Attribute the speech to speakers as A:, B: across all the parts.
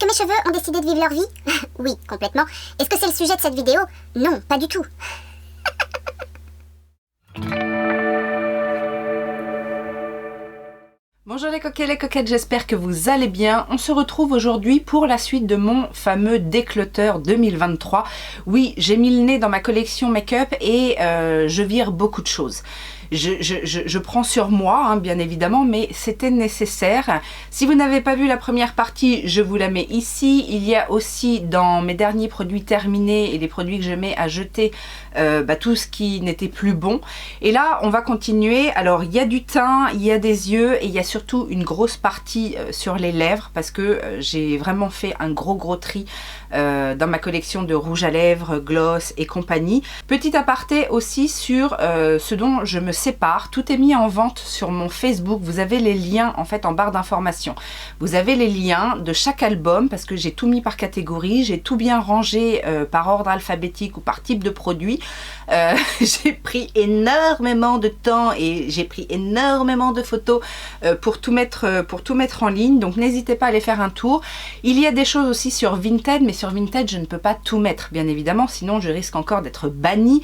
A: que mes cheveux ont décidé de vivre leur vie? Oui, complètement. Est-ce que c'est le sujet de cette vidéo? Non, pas du tout.
B: Bonjour les coquets et les coquettes, j'espère que vous allez bien. On se retrouve aujourd'hui pour la suite de mon fameux déclutter 2023. Oui, j'ai mis le nez dans ma collection make-up et je vire beaucoup de choses. Je prends sur moi, hein, bien évidemment, mais c'était nécessaire. Si vous n'avez pas vu la première partie, je vous la mets ici. Il y a aussi dans mes derniers produits terminés et les produits que je mets à jeter, tout ce qui n'était plus bon. Et là, on va continuer. Alors, il y a du teint, il y a des yeux et il y a surtout une grosse partie sur les lèvres parce que j'ai vraiment fait un gros tri dans ma collection de rouge à lèvres, gloss et compagnie. Petit aparté aussi sur ce dont je me sépare. Tout est mis en vente sur mon Facebook. Vous avez les liens en fait en barre d'informations. Vous avez les liens de chaque album parce que j'ai tout mis par catégorie. J'ai tout bien rangé par ordre alphabétique ou par type de produit. J'ai pris énormément de temps et j'ai pris énormément de photos pour tout mettre en ligne. Donc n'hésitez pas à aller faire un tour. Il y a des choses aussi sur Vinted, mais sur Vinted je ne peux pas tout mettre bien évidemment, sinon je risque encore d'être bannie.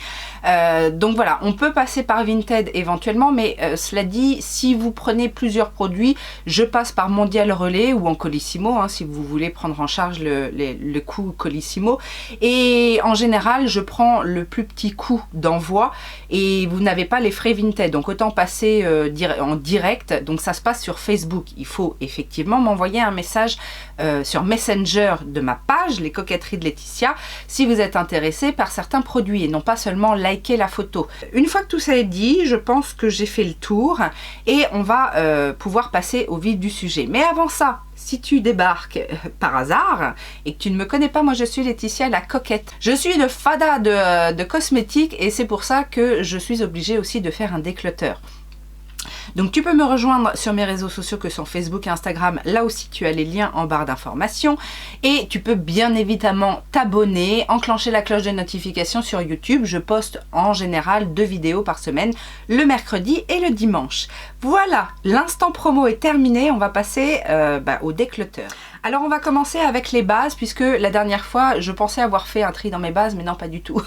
B: Donc voilà, on peut passer par Vinted éventuellement, mais cela dit, si vous prenez plusieurs produits, je passe par Mondial Relais ou en Colissimo, hein, si vous voulez prendre en charge le coût Colissimo. Et en général, je prends le plus petit coût d'envoi et vous n'avez pas les frais Vinted, donc autant passer en direct. Donc ça se passe sur Facebook. Il faut effectivement m'envoyer un message sur Messenger de ma page, les coquetteries de Laetitia, si vous êtes intéressé par certains produits et non pas seulement liker la photo. Une fois que tout ça est dit, je pense que j'ai fait le tour et on va pouvoir passer au vif du sujet. Mais avant ça, si tu débarques par hasard et que tu ne me connais pas, moi je suis Laetitia la coquette. Je suis une fada de cosmétiques et c'est pour ça que je suis obligée aussi de faire un déclutter. Donc tu peux me rejoindre sur mes réseaux sociaux que sont Facebook et Instagram, là aussi tu as les liens en barre d'informations et tu peux bien évidemment t'abonner, enclencher la cloche de notification sur YouTube. Je poste en général 2 vidéos par semaine, le mercredi et le dimanche. Voilà, l'instant promo est terminé, on va passer au déclutter. Alors on va commencer avec les bases puisque la dernière fois je pensais avoir fait un tri dans mes bases mais non pas du tout.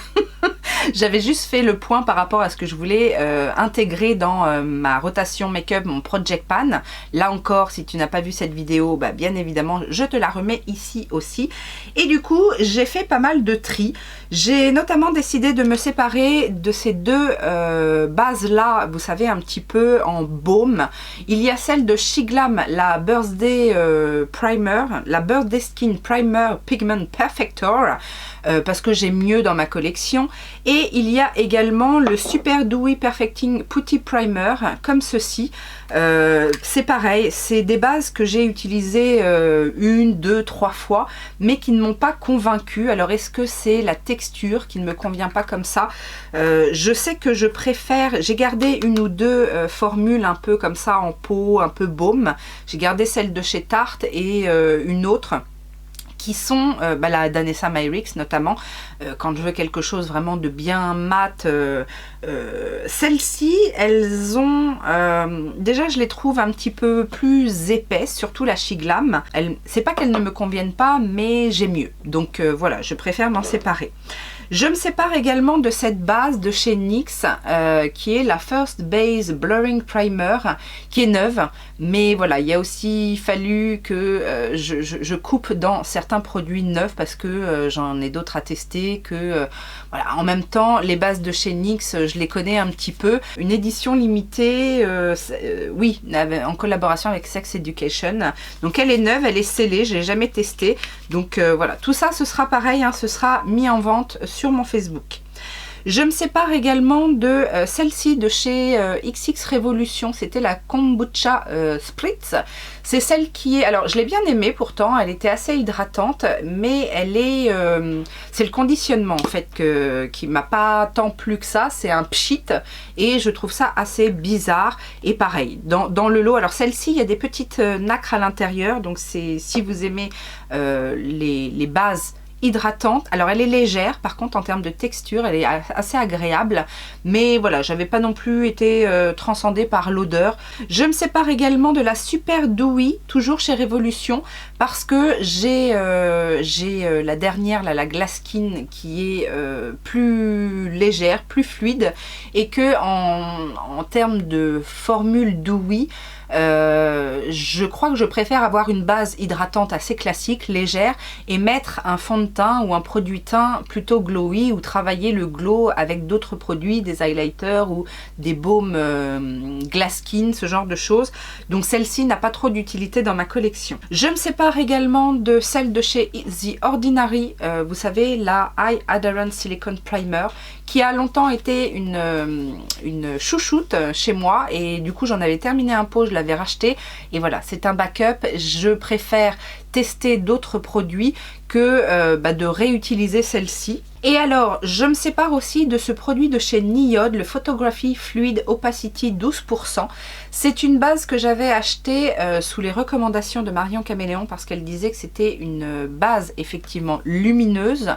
B: J'avais juste fait le point par rapport à ce que je voulais intégrer dans ma rotation make-up, mon Project Pan. Là encore, si tu n'as pas vu cette vidéo, bien évidemment, je te la remets ici aussi. Et du coup, j'ai fait pas mal de tri. J'ai notamment décidé de me séparer de ces deux bases-là, vous savez, un petit peu en baume. Il y a celle de Shiglam, la Birthday Primer, la Birthday Skin Primer Pigment Perfector, parce que j'ai mieux dans ma collection. Et il y a également le Super Dewy Perfecting Putty Primer, comme ceci. C'est pareil, c'est des bases que j'ai utilisées 1, 2, 3 fois, mais qui ne m'ont pas convaincue. Alors est-ce que c'est la texture qui ne me convient pas comme ça? Je sais que je préfère, j'ai gardé 1 ou 2 formules un peu comme ça en peau, un peu baume. J'ai gardé celle de chez Tarte et une autre qui sont la Danessa Myricks notamment, quand je veux quelque chose vraiment de bien mat. Celles-ci, elles ont... déjà, je les trouve un petit peu plus épaisses, surtout la Shiglam. C'est pas qu'elles ne me conviennent pas, mais j'ai mieux. Donc voilà, je préfère m'en séparer. Je me sépare également de cette base de chez NYX qui est la First Base Blurring Primer, qui est neuve, mais voilà, il a aussi fallu que je coupe dans certains produits neufs parce que j'en ai d'autres à tester, que voilà. En même temps, les bases de chez NYX, je les connais un petit peu. Une édition limitée, oui, en collaboration avec Sex Education. Donc elle est neuve, elle est scellée, je l'ai jamais testée. Donc voilà, tout ça, ce sera pareil, hein, ce sera mis en vente sur mon Facebook. Je me sépare également de celle-ci de chez XX Revolution, c'était la Kombucha Spritz. C'est celle qui est, alors je l'ai bien aimée pourtant, elle était assez hydratante, mais elle est, c'est le conditionnement en fait qui m'a pas tant plu que ça, c'est un pchit et je trouve ça assez bizarre. Et pareil, dans le lot, alors celle-ci il y a des petites nacres à l'intérieur, donc c'est si vous aimez les bases hydratante. Alors elle est légère, par contre en termes de texture, elle est assez agréable. Mais voilà, j'avais pas non plus été transcendée par l'odeur. Je me sépare également de la Super Dewy, toujours chez Révolution, parce que j'ai la dernière, là, la Glass Skin, qui est plus légère, plus fluide, et que en termes de formule Dewy, je crois que je préfère avoir une base hydratante assez classique, légère, et mettre un fond de teint ou un produit teint plutôt glowy, ou travailler le glow avec d'autres produits, des highlighters ou des baumes Glass Skin, ce genre de choses. Donc celle-ci n'a pas trop d'utilité dans ma collection. Je me sépare également de celle de chez The Ordinary, vous savez, la Eye Adherent Silicone Primer, qui a longtemps été une chouchoute chez moi, et du coup j'en avais terminé un pot, je l'avais racheté, et voilà, c'est un backup. Je préfère tester d'autres produits que de réutiliser celle-ci. Et alors, je me sépare aussi de ce produit de chez Niod, le Photography Fluid Opacity 12%. C'est une base que j'avais achetée sous les recommandations de Marion Caméléon, parce qu'elle disait que c'était une base effectivement lumineuse,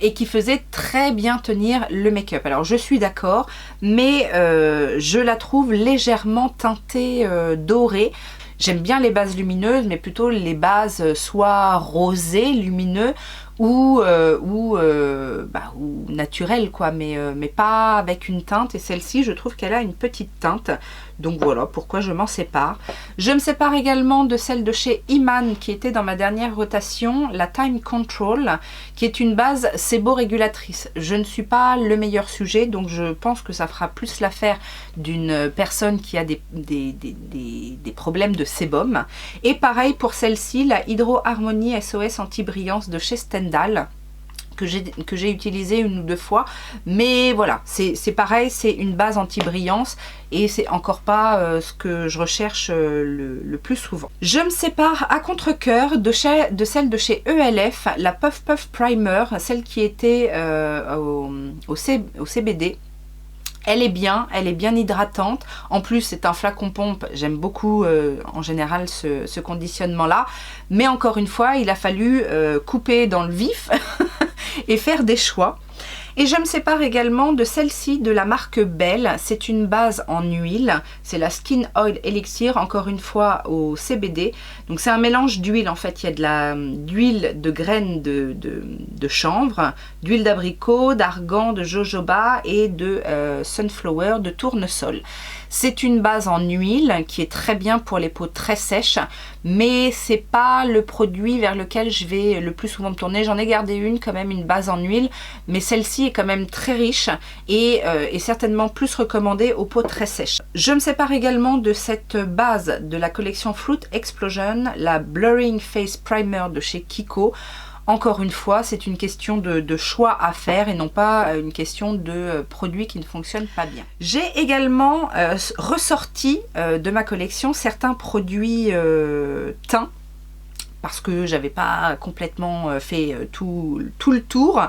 B: et qui faisait très bien tenir le make-up. Alors je suis d'accord, mais je la trouve légèrement teintée dorée. J'aime bien les bases lumineuses, mais plutôt les bases soit rosées, lumineux, ou naturelles, quoi, mais pas avec une teinte. Et celle-ci, je trouve qu'elle a une petite teinte. Donc voilà pourquoi je m'en sépare. Je me sépare également de celle de chez Iman, qui était dans ma dernière rotation, la Time Control, qui est une base séborégulatrice. Je ne suis pas le meilleur sujet, donc je pense que ça fera plus l'affaire d'une personne qui a des problèmes de sébum. Et pareil pour celle-ci, la Hydro Harmony SOS Anti-Brillance de chez Stendhal, que j'ai utilisé une ou deux fois, mais voilà, c'est pareil, c'est une base anti-brillance, et c'est encore pas ce que je recherche le plus souvent. Je me sépare à contre-cœur de celle de chez ELF, la Puff Puff Primer, celle qui était au CBD. Elle est bien hydratante. En plus, c'est un flacon pompe. J'aime beaucoup en général ce conditionnement-là. Mais encore une fois, il a fallu couper dans le vif et faire des choix. Et je me sépare également de celle-ci de la marque Belle. C'est une base en huile. C'est la Skin Oil Elixir, encore une fois au CBD. Donc c'est un mélange d'huile en fait. Il y a d'huile de graines de chanvre, d'huile d'abricot, d'argan, de jojoba et de sunflower, de tournesol. C'est une base en huile qui est très bien pour les peaux très sèches, mais c'est pas le produit vers lequel je vais le plus souvent me tourner. J'en ai gardé une quand même, une base en huile, mais celle-ci est quand même très riche et est certainement plus recommandée aux peaux très sèches. Je me sépare également de cette base de la collection Fruit Explosion, la Blurring Face Primer de chez Kiko. Encore une fois, c'est une question de choix à faire et non pas une question de produits qui ne fonctionnent pas bien. J'ai également ressorti de ma collection certains produits teints, parce que j'avais pas complètement fait tout le tour.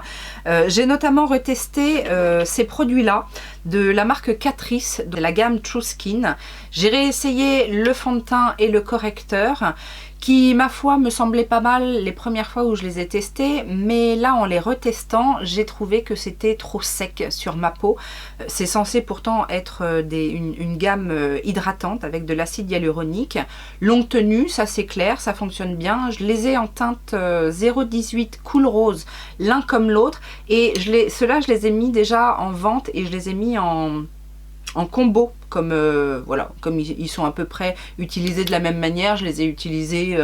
B: J'ai notamment retesté ces produits-là de la marque Catrice, de la gamme True Skin. J'ai réessayé le fond de teint et le correcteur, qui, ma foi, me semblait pas mal les premières fois où je les ai testés, mais là, en les retestant, j'ai trouvé que c'était trop sec sur ma peau. C'est censé pourtant être une gamme hydratante avec de l'acide hyaluronique. Longue tenue, ça c'est clair, ça fonctionne bien. Je les ai en teinte 018 Cool Rose, l'un comme l'autre, et ceux-là, je les ai mis déjà en vente et je les ai mis en combo. Comme voilà, comme ils sont à peu près utilisés de la même manière, je les ai utilisés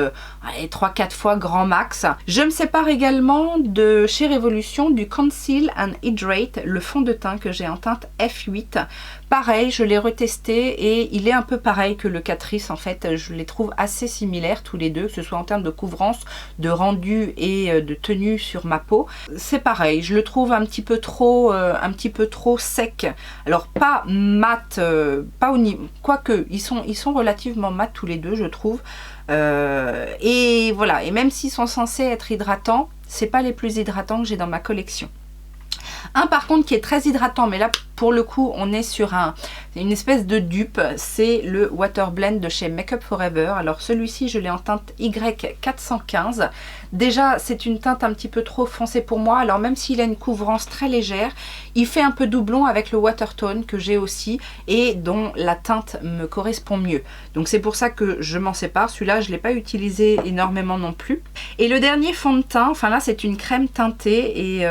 B: 3-4 fois grand max. Je me sépare également de chez Révolution du Conceal and Hydrate, le fond de teint que j'ai en teinte F8. Pareil, je l'ai retesté et il est un peu pareil que le Catrice en fait. Je les trouve assez similaires tous les deux, que ce soit en termes de couvrance, de rendu et de tenue sur ma peau. C'est pareil, je le trouve un petit peu trop sec. Alors pas mat, pas au niveau, quoique ils sont relativement mat tous les deux, je trouve. Et voilà, et même s'ils sont censés être hydratants, c'est pas les plus hydratants que j'ai dans ma collection. Un par contre qui est très hydratant, mais là pour le coup, on est sur une espèce de dupe. C'est le Water Blend de chez Make Up For Ever. Alors celui-ci, je l'ai en teinte Y415. Déjà, c'est une teinte un petit peu trop foncée pour moi. Alors même s'il a une couvrance très légère, il fait un peu doublon avec le Watertone que j'ai aussi et dont la teinte me correspond mieux. Donc c'est pour ça que je m'en sépare. Celui-là, je ne l'ai pas utilisé énormément non plus. Et le dernier fond de teint, enfin là, c'est une crème teintée et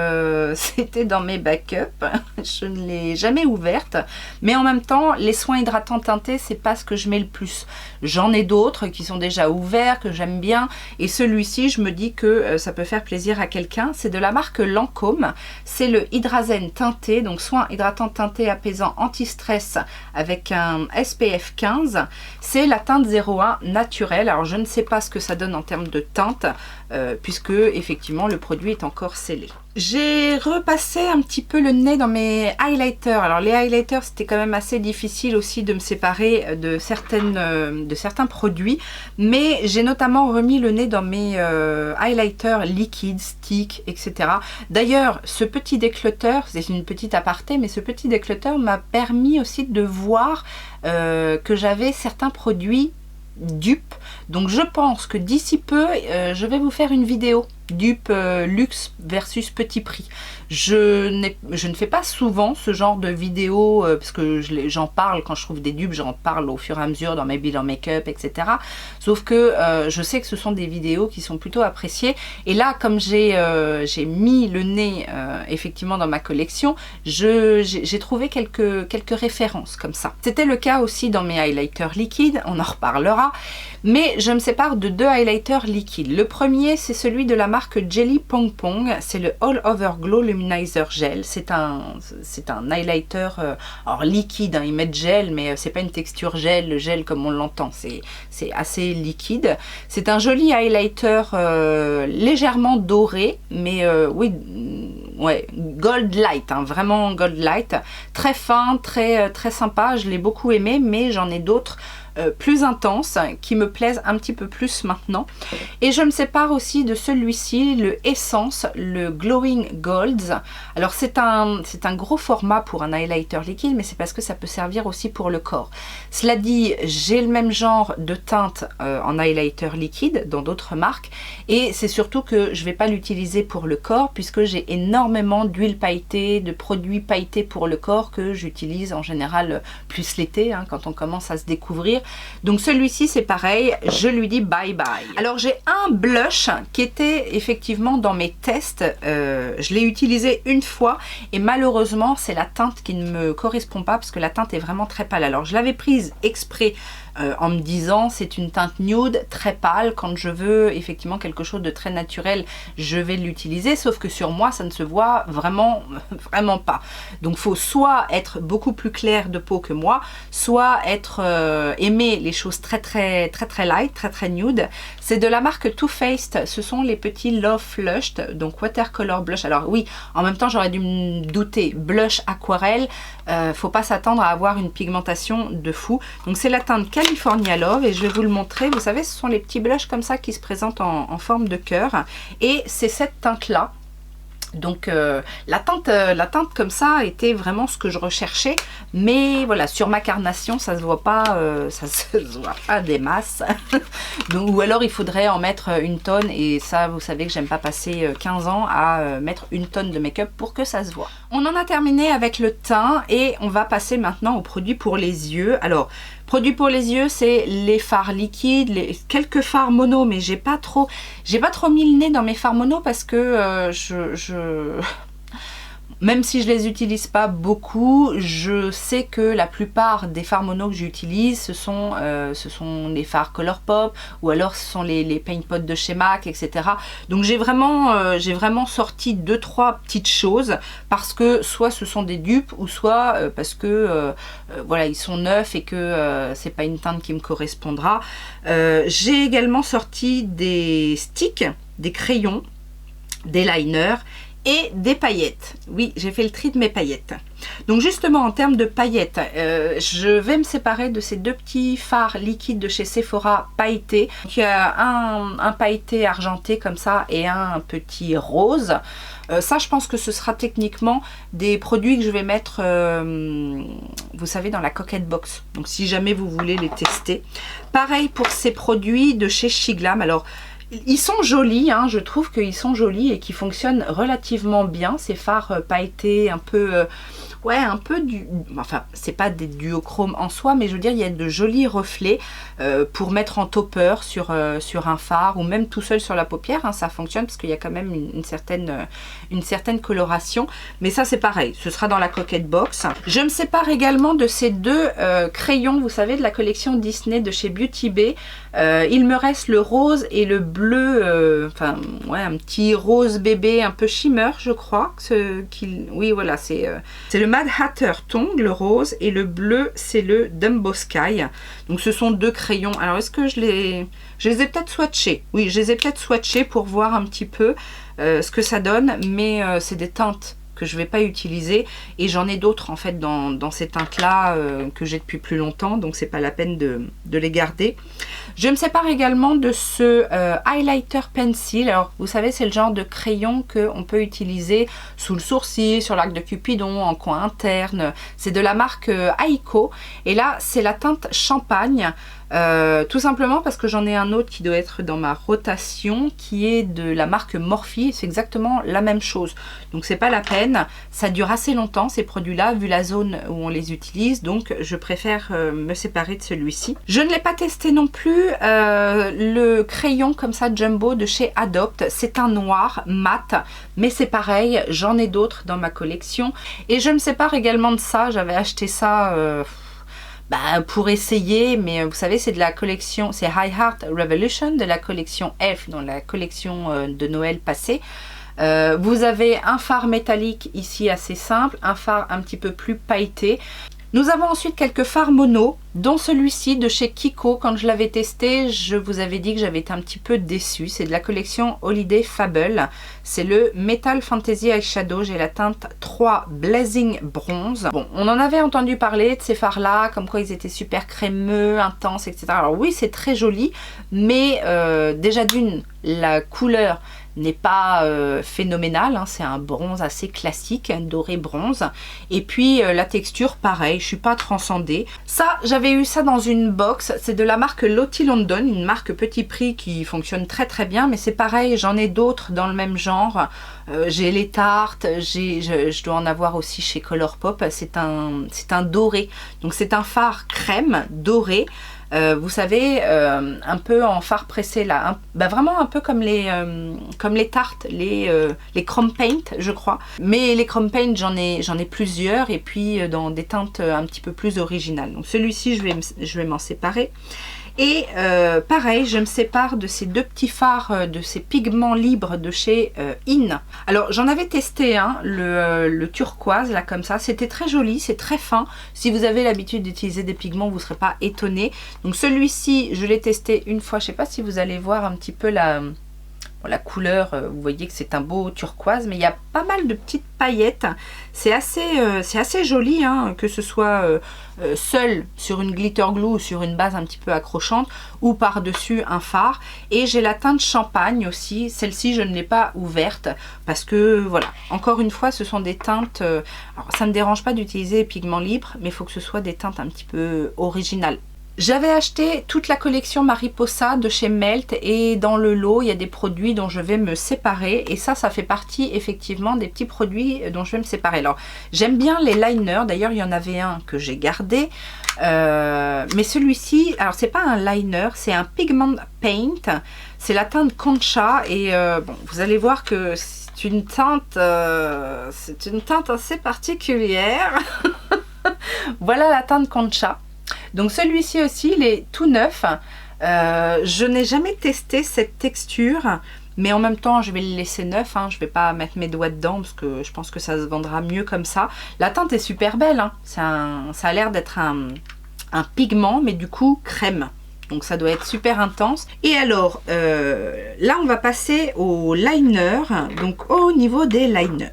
B: c'était dans mes backups. Je ne l'ai jamais ouverte. Mais en même temps, les soins hydratants teintés, c'est pas ce que je mets le plus. J'en ai d'autres qui sont déjà ouverts, que j'aime bien. Et celui-ci, je me dis que ça peut faire plaisir à quelqu'un. C'est de la marque Lancôme. C'est le Hydrazen teinté, donc soin hydratant teinté apaisant anti-stress avec un SPF 15. C'est la teinte 01 naturelle. Alors je ne sais pas ce que ça donne en termes de teinte, puisque effectivement le produit est encore scellé. J'ai repassé un petit peu le nez dans mes highlighters. Alors les highlighters, c'était quand même assez difficile aussi de me séparer de certains produits, mais j'ai notamment remis le nez dans mes highlighters liquides, stick, etc. D'ailleurs, ce petit déclutter, c'est une petite aparté, mais ce petit déclutter m'a permis aussi de voir que j'avais certains produits dupes. Donc je pense que d'ici peu, je vais vous faire une vidéo dupe luxe versus petit prix. Je ne fais pas souvent ce genre de vidéo parce que j'en parle quand je trouve des dupes, j'en parle au fur et à mesure dans mes bilans make-up, etc. Sauf que je sais que ce sont des vidéos qui sont plutôt appréciées. Et là, comme j'ai mis le nez effectivement dans ma collection, j'ai trouvé quelques références comme ça. C'était le cas aussi dans mes highlighters liquides, on en reparlera. Mais je me sépare de deux highlighters liquides. Le premier, c'est celui de la marque Jelly Pong Pong. C'est le All Over Glow Luminizer Gel. C'est un highlighter alors liquide, hein, ils mettent gel, mais c'est pas une texture gel, le gel comme on l'entend. C'est assez liquide. C'est un joli highlighter légèrement doré, mais oui, ouais, gold light, hein, vraiment gold light. Très fin, très sympa. Je l'ai beaucoup aimé, mais j'en ai d'autres plus intenses qui me plaisent un petit peu plus maintenant. Et je me sépare aussi de celui-ci, le Essence, le Glowing Golds. Alors c'est un gros format pour un highlighter liquide, mais c'est parce que ça peut servir aussi pour le corps. Cela dit, j'ai le même genre de teinte en highlighter liquide dans d'autres marques, et c'est surtout que je ne vais pas l'utiliser pour le corps puisque j'ai énormément d'huile pailletée, de produits pailletés pour le corps que j'utilise en général plus l'été, hein, quand on commence à se découvrir. Donc celui-ci c'est pareil, je lui dis bye bye. Alors j'ai un blush qui était effectivement dans mes tests, je l'ai utilisé une fois et malheureusement c'est la teinte qui ne me correspond pas parce que la teinte est vraiment très pâle. Alors je l'avais prise exprès en me disant c'est une teinte nude très pâle, quand je veux effectivement quelque chose de très naturel je vais l'utiliser, sauf que sur moi ça ne se voit vraiment pas. Donc faut soit être beaucoup plus clair de peau que moi, soit être aimer les choses très light, très nude. C'est de la marque Too Faced, ce sont les petits Love Flushed, donc watercolor blush. Alors oui, en même temps j'aurais dû me douter, blush aquarelle, faut pas s'attendre à avoir une pigmentation de fou. Donc c'est la teinte California Love et je vais vous le montrer. Vous savez, ce sont les petits blushs comme ça qui se présentent en forme de cœur, et c'est cette teinte là. Donc la teinte comme ça était vraiment ce que je recherchais, mais voilà, sur ma carnation ça se voit pas, des masses. Donc, ou alors il faudrait en mettre une tonne, et ça vous savez que j'aime pas passer 15 ans à mettre une tonne de make-up pour que ça se voit. On en a terminé avec le teint et on va passer maintenant aux produits pour les yeux. Alors produits pour les yeux, c'est les fards liquides, quelques fards mono, mais j'ai pas trop mis le nez dans mes fards mono parce que même si je les utilise pas beaucoup, je sais que la plupart des fards mono que j'utilise, ce sont les fards Colourpop, ou alors ce sont les paint pots de chez MAC, etc. Donc j'ai vraiment sorti 2-3 petites choses parce que soit ce sont des dupes, ou soit parce que voilà, ils sont neufs et que c'est pas une teinte qui me correspondra. J'ai également sorti des sticks, des crayons, des liners et des paillettes. Oui, j'ai fait le tri de mes paillettes. Donc justement, en termes de paillettes, je vais me séparer de ces deux petits fards liquides de chez Sephora pailletés. Donc, il y a un pailleté argenté comme ça et un petit rose. Ça, je pense que ce sera techniquement des produits que je vais mettre, vous savez, dans la Coquette Box. Donc, si jamais vous voulez les tester. Pareil pour ces produits de chez Shiglam. Alors, ils sont jolis, hein, je trouve qu'ils sont jolis et qu'ils fonctionnent relativement bien. Ces fards pailletés un peu... ouais, un peu du... Enfin, c'est pas des duochromes en soi, mais je veux dire, il y a de jolis reflets pour mettre en topper sur un phare ou même tout seul sur la paupière. Hein, ça fonctionne parce qu'il y a quand même une certaine coloration. Mais ça, c'est pareil. Ce sera dans la Coquette Box. Je me sépare également de ces deux crayons, vous savez, de la collection Disney de chez Beauty Bay. Il me reste le rose et le bleu, enfin, ouais, un petit rose bébé un peu shimmer, je crois. Oui, voilà, c'est le Mad Hatter Tongue, le rose, et le bleu, c'est le Dumbo Sky. Donc, ce sont deux crayons. Alors, est-ce que je les ai peut-être swatchés? Oui, je les ai peut-être swatchés pour voir un petit peu ce que ça donne, mais c'est des teintes que je ne vais pas utiliser et j'en ai d'autres en fait dans ces teintes là que j'ai depuis plus longtemps, donc c'est pas la peine de les garder. Je me sépare également de ce highlighter pencil. Alors vous savez, c'est le genre de crayon qu'on peut utiliser sous le sourcil, sur l'arc de Cupidon, en coin interne. C'est de la marque Aiko et là c'est la teinte champagne. Tout simplement parce que j'en ai un autre qui doit être dans ma rotation qui est de la marque Morphe. C'est exactement la même chose, donc c'est pas la peine. Ça dure assez longtemps ces produits là vu la zone où on les utilise, donc je préfère me séparer de celui-ci. Je ne l'ai pas testé non plus, le crayon comme ça Jumbo de chez Adopt. C'est un noir mat, mais c'est pareil, j'en ai d'autres dans ma collection et je me sépare également de ça. J'avais acheté ça pour essayer, mais vous savez, c'est de la collection, c'est High Heart Revolution de la collection Elf, dans la collection de Noël passée. Vous avez un phare métallique ici assez simple, un phare un petit peu plus pailleté. Nous avons ensuite quelques fards mono, dont celui-ci de chez Kiko. Quand je l'avais testé, je vous avais dit que j'avais été un petit peu déçue. C'est de la collection Holiday Fable. C'est le Metal Fantasy Eyeshadow. J'ai la teinte 3 Blazing Bronze. Bon, on en avait entendu parler de ces fards-là, comme quoi ils étaient super crémeux, intenses, etc. Alors oui, c'est très joli, mais déjà d'une, la couleur n'est pas phénoménal, hein, c'est un bronze assez classique, doré bronze, et puis la texture pareil, je suis pas transcendée. Ça, j'avais eu ça dans une box, c'est de la marque Lottie London, une marque petit prix qui fonctionne très très bien, mais c'est pareil, j'en ai d'autres dans le même genre. J'ai les tartes, je dois en avoir aussi chez Colourpop. C'est un doré, donc c'est un fard crème doré. Vous savez, un peu en fard pressé là, vraiment un peu comme les tartes, les Chrome Paint, je crois. Mais les Chrome Paint, j'en ai plusieurs, et puis dans des teintes un petit peu plus originales. Donc celui-ci, je vais m'en séparer. Et pareil, je me sépare de ces deux petits fards, de ces pigments libres de chez In. Alors j'en avais testé un, le turquoise là comme ça, c'était très joli, c'est très fin. Si vous avez l'habitude d'utiliser des pigments, vous ne serez pas étonné. Donc celui-ci, je l'ai testé une fois, je ne sais pas si vous allez voir un petit peu la couleur, vous voyez que c'est un beau turquoise, mais il y a pas mal de petites paillettes. C'est assez joli, hein, que ce soit seul sur une glitter glue ou sur une base un petit peu accrochante, ou par-dessus un fard. Et j'ai la teinte champagne aussi. Celle-ci, je ne l'ai pas ouverte parce que, voilà, encore une fois, ce sont des teintes... alors, ça ne me dérange pas d'utiliser les pigments libres, mais il faut que ce soit des teintes un petit peu originales. J'avais acheté toute la collection Mariposa de chez Melt et dans le lot il y a des produits dont je vais me séparer, et ça fait partie effectivement des petits produits dont je vais me séparer. Alors j'aime bien les liners, d'ailleurs il y en avait un que j'ai gardé, mais celui-ci, alors c'est pas un liner, c'est un pigment paint, c'est la teinte Concha, et bon, vous allez voir que c'est une teinte assez particulière. Voilà la teinte Concha. Donc celui-ci aussi, il est tout neuf. Je n'ai jamais testé cette texture, mais en même temps, je vais le laisser neuf. Hein. Je ne vais pas mettre mes doigts dedans parce que je pense que ça se vendra mieux comme ça. La teinte est super belle. Hein. Ça a l'air d'être un pigment, mais du coup crème. Donc ça doit être super intense. Et alors, là on va passer au liner. Donc au niveau des liners.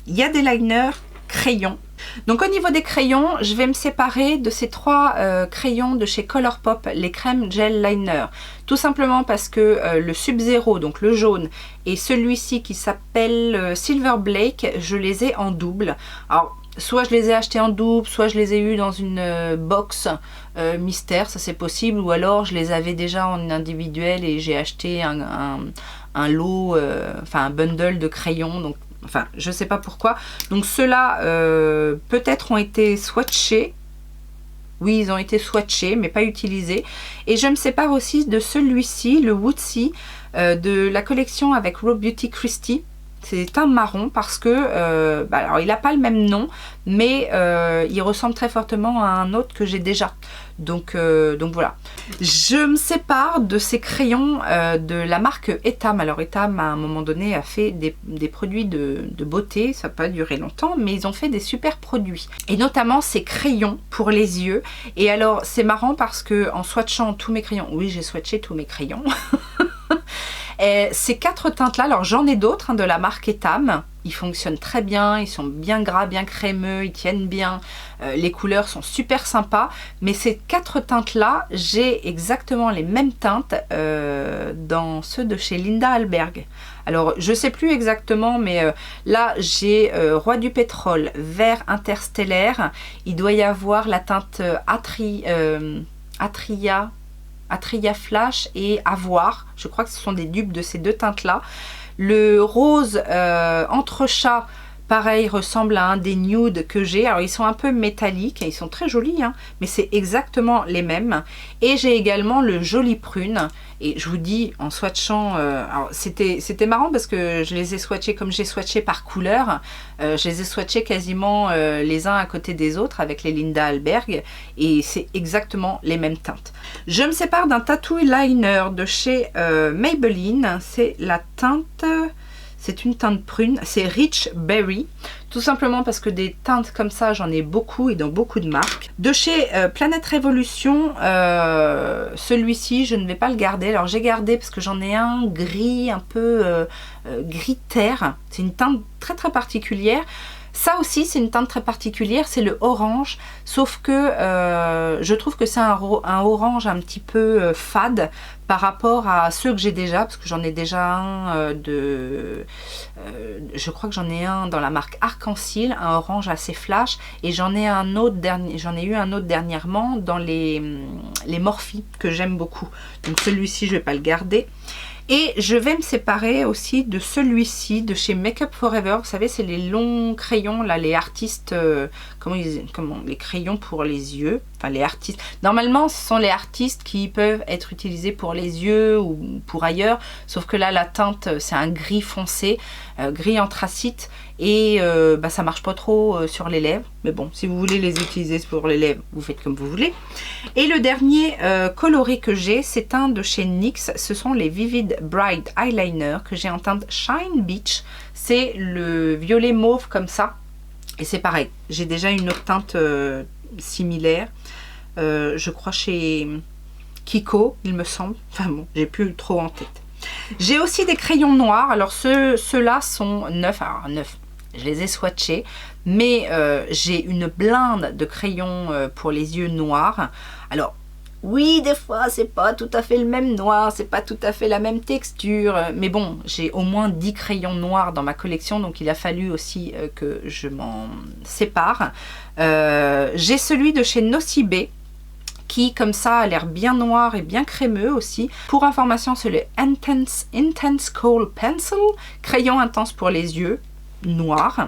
B: Il y a des liners crayons. Donc au niveau des crayons, je vais me séparer de ces 3 crayons de chez Colourpop, les crèmes gel liner. Tout simplement parce que le Sub-Zero, donc le jaune, et celui-ci qui s'appelle Silver Blake, je les ai en double. Alors, soit je les ai achetés en double, soit je les ai eus dans une box mystère, ça c'est possible, ou alors je les avais déjà en individuel et j'ai acheté un lot, enfin un bundle de crayons, donc enfin je sais pas pourquoi. Donc ceux-là peut-être ont été swatchés. Oui, ils ont été swatchés, mais pas utilisés. Et je me sépare aussi de celui-ci, le Woodsy, de la collection avec Raw Beauty Christie. C'est un marron parce que, alors il n'a pas le même nom, mais il ressemble très fortement à un autre que j'ai déjà. Donc voilà. Je me sépare de ces crayons de la marque Etam. Alors Etam, à un moment donné, a fait des produits de beauté. Ça n'a pas duré longtemps, mais ils ont fait des super produits. Et notamment ces crayons pour les yeux. Et alors, c'est marrant parce que en swatchant tous mes crayons, oui, j'ai swatché tous mes crayons. Et ces 4 teintes là, alors j'en ai d'autres de la marque Etam, ils fonctionnent très bien, ils sont bien gras, bien crémeux, ils tiennent bien, les couleurs sont super sympas, mais ces 4 teintes là, j'ai exactement les mêmes teintes dans ceux de chez Linda Alberg. Alors je sais plus exactement, mais là j'ai Roi du pétrole, vert interstellaire, il doit y avoir la teinte Atria Flash et Avoir. Je crois que ce sont des dupes de ces 2 teintes là. Le rose entrechat, pareil, ressemble à un des nudes que j'ai. Alors ils sont un peu métalliques et ils sont très jolis, hein, mais c'est exactement les mêmes. Et j'ai également le joli prune. Et je vous dis, en swatchant, alors c'était marrant parce que je les ai swatchés comme j'ai swatché par couleur. Je les ai swatchés quasiment les uns à côté des autres avec les Linda Alberg. Et c'est exactement les mêmes teintes. Je me sépare d'un tattoo liner de chez Maybelline. C'est la teinte... C'est une teinte prune, c'est Rich Berry, tout simplement parce que des teintes comme ça, j'en ai beaucoup et dans beaucoup de marques. De chez Planète Révolution, celui-ci, je ne vais pas le garder. Alors j'ai gardé parce que j'en ai un gris, un peu gris terre. C'est une teinte très très particulière. Ça aussi, c'est une teinte très particulière, c'est le orange, sauf que je trouve que c'est un orange un petit peu fade par rapport à ceux que j'ai déjà, parce que j'en ai déjà un je crois que j'en ai un dans la marque Arc-en-Ciel, un orange assez flash, et j'en ai un autre j'en ai eu un autre dernièrement dans les Morphe que j'aime beaucoup. Donc celui-ci, je vais pas le garder. Et je vais me séparer aussi de celui-ci, de chez Make Up For Ever. Vous savez, c'est les longs crayons, là, les artistes, les crayons pour les yeux. Enfin, les artistes. Normalement, ce sont les artistes qui peuvent être utilisés pour les yeux ou pour ailleurs. Sauf que là, la teinte, c'est un gris foncé, gris anthracite. Et ça marche pas trop sur les lèvres. Mais bon, si vous voulez les utiliser pour les lèvres, vous faites comme vous voulez. Et le dernier coloré que j'ai, c'est un de chez NYX. Ce sont les Vivid Bright Eyeliner que j'ai en teinte Shine Beach. C'est le violet mauve comme ça. Et c'est pareil, j'ai déjà une autre teinte similaire. Je crois chez Kiko, il me semble. Enfin bon, j'ai plus trop en tête. J'ai aussi des crayons noirs. Alors ceux-là sont neufs. Alors neufs, je les ai swatchés. Mais j'ai une blinde de crayons pour les yeux noirs. Alors oui, des fois c'est pas tout à fait le même noir, c'est pas tout à fait la même texture, mais bon, j'ai au moins 10 crayons noirs dans ma collection, donc il a fallu aussi que je m'en sépare. J'ai celui de chez Nocibé, qui comme ça a l'air bien noir et bien crémeux aussi. Pour information, c'est le Intense Kohl Pencil, crayon intense pour les yeux, noir.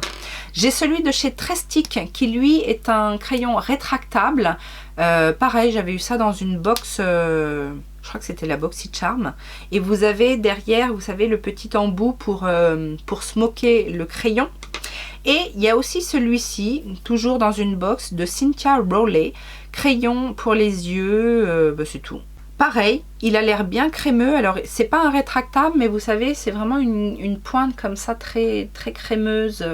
B: J'ai celui de chez Trestic qui lui est un crayon rétractable. Pareil, j'avais eu ça dans une box, je crois que c'était la BoxyCharm. Et vous avez derrière, vous savez, le petit embout pour smoker le crayon. Et il y a aussi celui-ci, toujours dans une box de Cynthia Rowley, crayon pour les yeux, c'est tout. Pareil, il a l'air bien crémeux. Alors, c'est pas un rétractable, mais vous savez, c'est vraiment une pointe comme ça, très, très crémeuse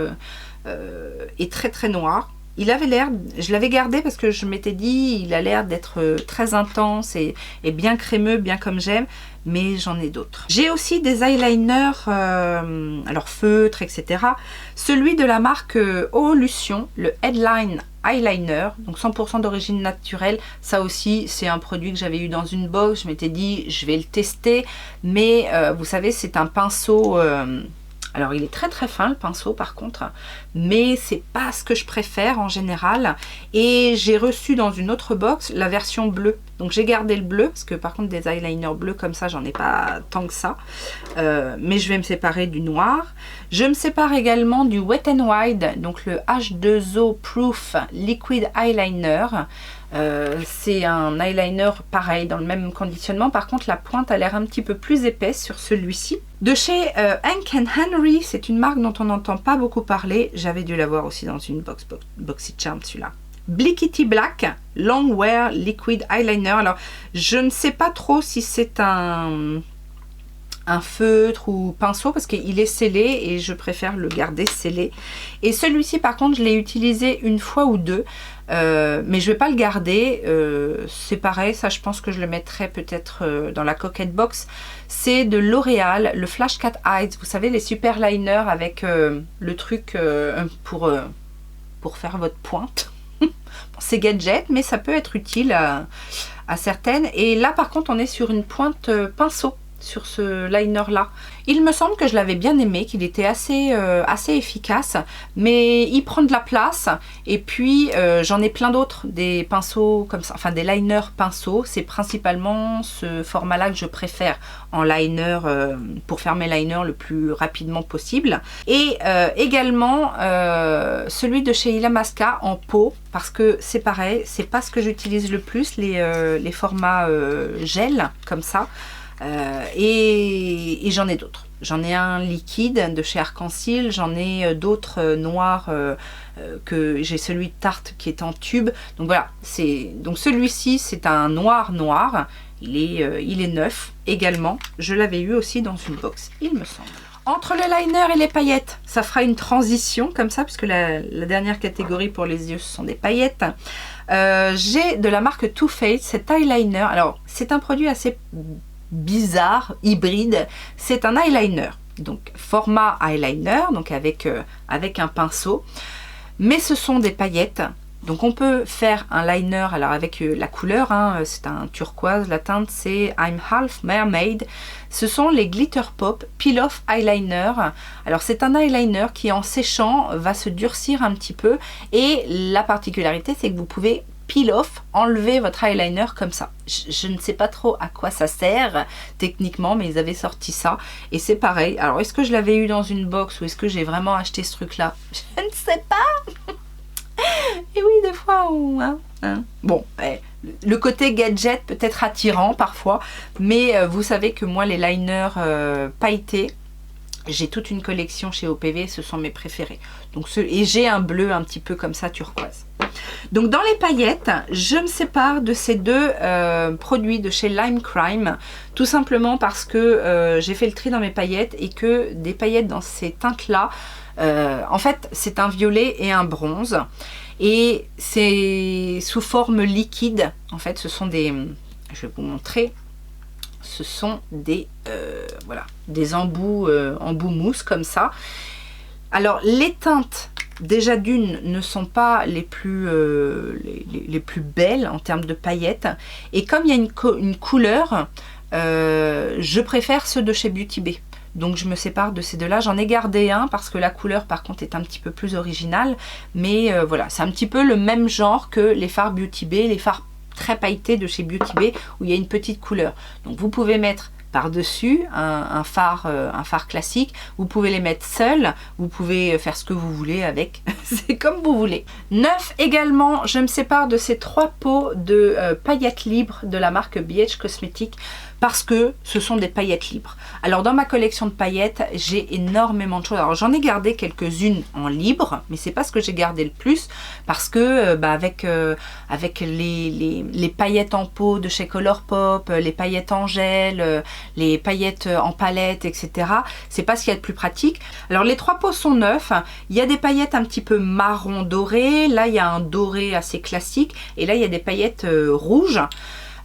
B: et très, très noire. Il avait l'air, je l'avais gardé parce que je m'étais dit, il a l'air d'être très intense et bien crémeux, bien comme j'aime, mais j'en ai d'autres. J'ai aussi des eyeliners, alors feutres, etc. Celui de la marque Oolution, le Headline Eyeliner, donc 100% d'origine naturelle. Ça aussi, c'est un produit que j'avais eu dans une box. Je m'étais dit, je vais le tester, mais vous savez, c'est un pinceau... alors il est très très fin le pinceau par contre, mais c'est pas ce que je préfère en général. Et j'ai reçu dans une autre box la version bleue. Donc j'ai gardé le bleu, parce que par contre des eyeliners bleus comme ça, j'en ai pas tant que ça. Mais je vais me séparer du noir. Je me sépare également du Wet n Wild, donc le H2O Proof Liquid Eyeliner. C'est un eyeliner pareil, dans le même conditionnement. Par contre, la pointe a l'air un petit peu plus épaisse sur celui-ci. De chez Hank & Henry, c'est une marque dont on n'entend pas beaucoup parler. J'avais dû l'avoir aussi dans une BoxyCharm, celui-là. Blickety Black Long Wear Liquid Eyeliner. Alors, je ne sais pas trop si c'est un feutre ou pinceau parce qu'il est scellé et je préfère le garder scellé. Et celui-ci, par contre, je l'ai utilisé une fois ou deux. Mais je vais pas le garder, c'est pareil, ça je pense que je le mettrai peut-être dans la Coquette Box. C'est de L'Oréal, le Flash Cat Eyes, vous savez les super liners avec le truc pour faire votre pointe. Bon, c'est gadget, mais ça peut être utile à certaines. Et là par contre on est sur une pointe pinceau. Sur ce liner là, il me semble que je l'avais bien aimé, qu'il était assez efficace, mais il prend de la place. Et puis j'en ai plein d'autres, des pinceaux comme ça, enfin des liners pinceaux. C'est principalement ce format là que je préfère en liner pour faire mes liners le plus rapidement possible. Et également celui de chez Illamasqua en peau, parce que c'est pareil, c'est pas ce que j'utilise le plus, les formats gel comme ça. Et j'en ai d'autres. J'en ai un liquide de chez Arc-en-Ciel, j'en ai d'autres noirs, que j'ai celui de Tarte qui est en tube. Donc voilà, donc celui-ci c'est un noir, il est neuf également. Je l'avais eu aussi dans une box, il me semble. Entre le liner et les paillettes, ça fera une transition comme ça, puisque la dernière catégorie pour les yeux, ce sont des paillettes. J'ai de la marque Too Faced cet eyeliner. Alors, c'est un produit assez bizarre, hybride. C'est un eyeliner, donc format eyeliner, donc avec un pinceau. Mais ce sont des paillettes. Donc on peut faire un liner, alors avec la couleur, hein, c'est un turquoise, la teinte c'est I'm Half Mermaid. Ce sont les Glitter Pop Peel Off Eyeliner. Alors c'est un eyeliner qui en séchant va se durcir un petit peu. Et la particularité c'est que vous pouvez peel off, enlever votre eyeliner comme ça. Je ne sais pas trop à quoi ça sert techniquement, mais ils avaient sorti ça. Et c'est pareil. Alors est-ce que je l'avais eu dans une box ou est-ce que j'ai vraiment acheté ce truc-là? Je ne sais pas. Et oui, des fois, bon, le côté gadget peut être attirant parfois, mais vous savez que moi, les liners pailletés, j'ai toute une collection chez OPV, ce sont mes préférés. Donc, et j'ai un bleu un petit peu comme ça, turquoise. Donc dans les paillettes, je me sépare de ces deux produits de chez Lime Crime, tout simplement parce que j'ai fait le tri dans mes paillettes et que des paillettes dans ces teintes-là, en fait, c'est un violet et un bronze. Et c'est sous forme liquide. En fait, ce sont des... Je vais vous montrer. Ce sont des... voilà, des embouts mousse comme ça. Alors, les teintes, déjà d'une, ne sont pas les plus belles en termes de paillettes. Et comme il y a une couleur, je préfère ceux de chez Beauty Bay. Donc je me sépare de ces deux-là. J'en ai gardé un parce que la couleur par contre est un petit peu plus originale. Mais voilà, c'est un petit peu le même genre que les fards Beauty Bay, les fards très pailletés de chez Beauty Bay où il y a une petite couleur. Donc vous pouvez mettre par-dessus un phare classique, vous pouvez les mettre seuls, vous pouvez faire ce que vous voulez avec, c'est comme vous voulez. Neuf également, je me sépare de ces trois pots de paillettes libres de la marque BH Cosmetics. parce que ce sont des paillettes libres. Alors dans ma collection de paillettes, j'ai énormément de choses. Alors j'en ai gardé quelques-unes en libre, mais c'est pas ce que j'ai gardé le plus, parce que avec les paillettes en pot de chez Colourpop, les paillettes en gel, les paillettes en palette, etc. c'est pas ce qu'il y a de plus pratique. Alors les 3 pots sont neufs, il y a des paillettes un petit peu marron doré, là il y a un doré assez classique, et là il y a des paillettes rouges.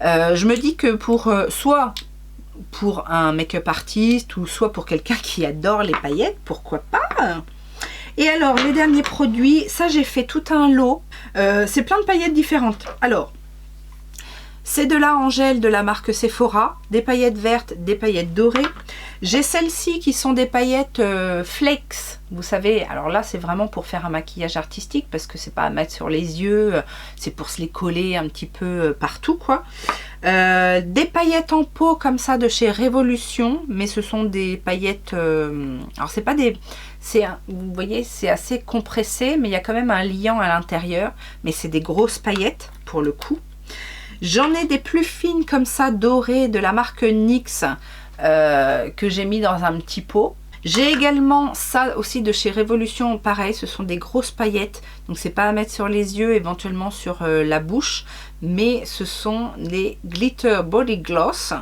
B: Je me dis que soit pour un make-up artiste ou soit pour quelqu'un qui adore les paillettes, pourquoi pas. Et alors les derniers produits, ça j'ai fait tout un lot, c'est plein de paillettes différentes. Alors c'est de la en gel de la marque Sephora, des paillettes vertes, des paillettes dorées. J'ai celles-ci qui sont des paillettes Flakes, vous savez. Alors là, c'est vraiment pour faire un maquillage artistique parce que c'est pas à mettre sur les yeux, c'est pour se les coller un petit peu partout, quoi. Des paillettes en pot comme ça de chez Révolution, mais ce sont des paillettes. Alors c'est pas des. Vous voyez, c'est assez compressé, mais il y a quand même un liant à l'intérieur. Mais c'est des grosses paillettes pour le coup. J'en ai des plus fines comme ça, dorées, de la marque NYX, que j'ai mis dans un petit pot. J'ai également ça aussi de chez Révolution, pareil, ce sont des grosses paillettes, donc c'est pas à mettre sur les yeux, éventuellement sur la bouche, mais ce sont les Glitter Body Gloss,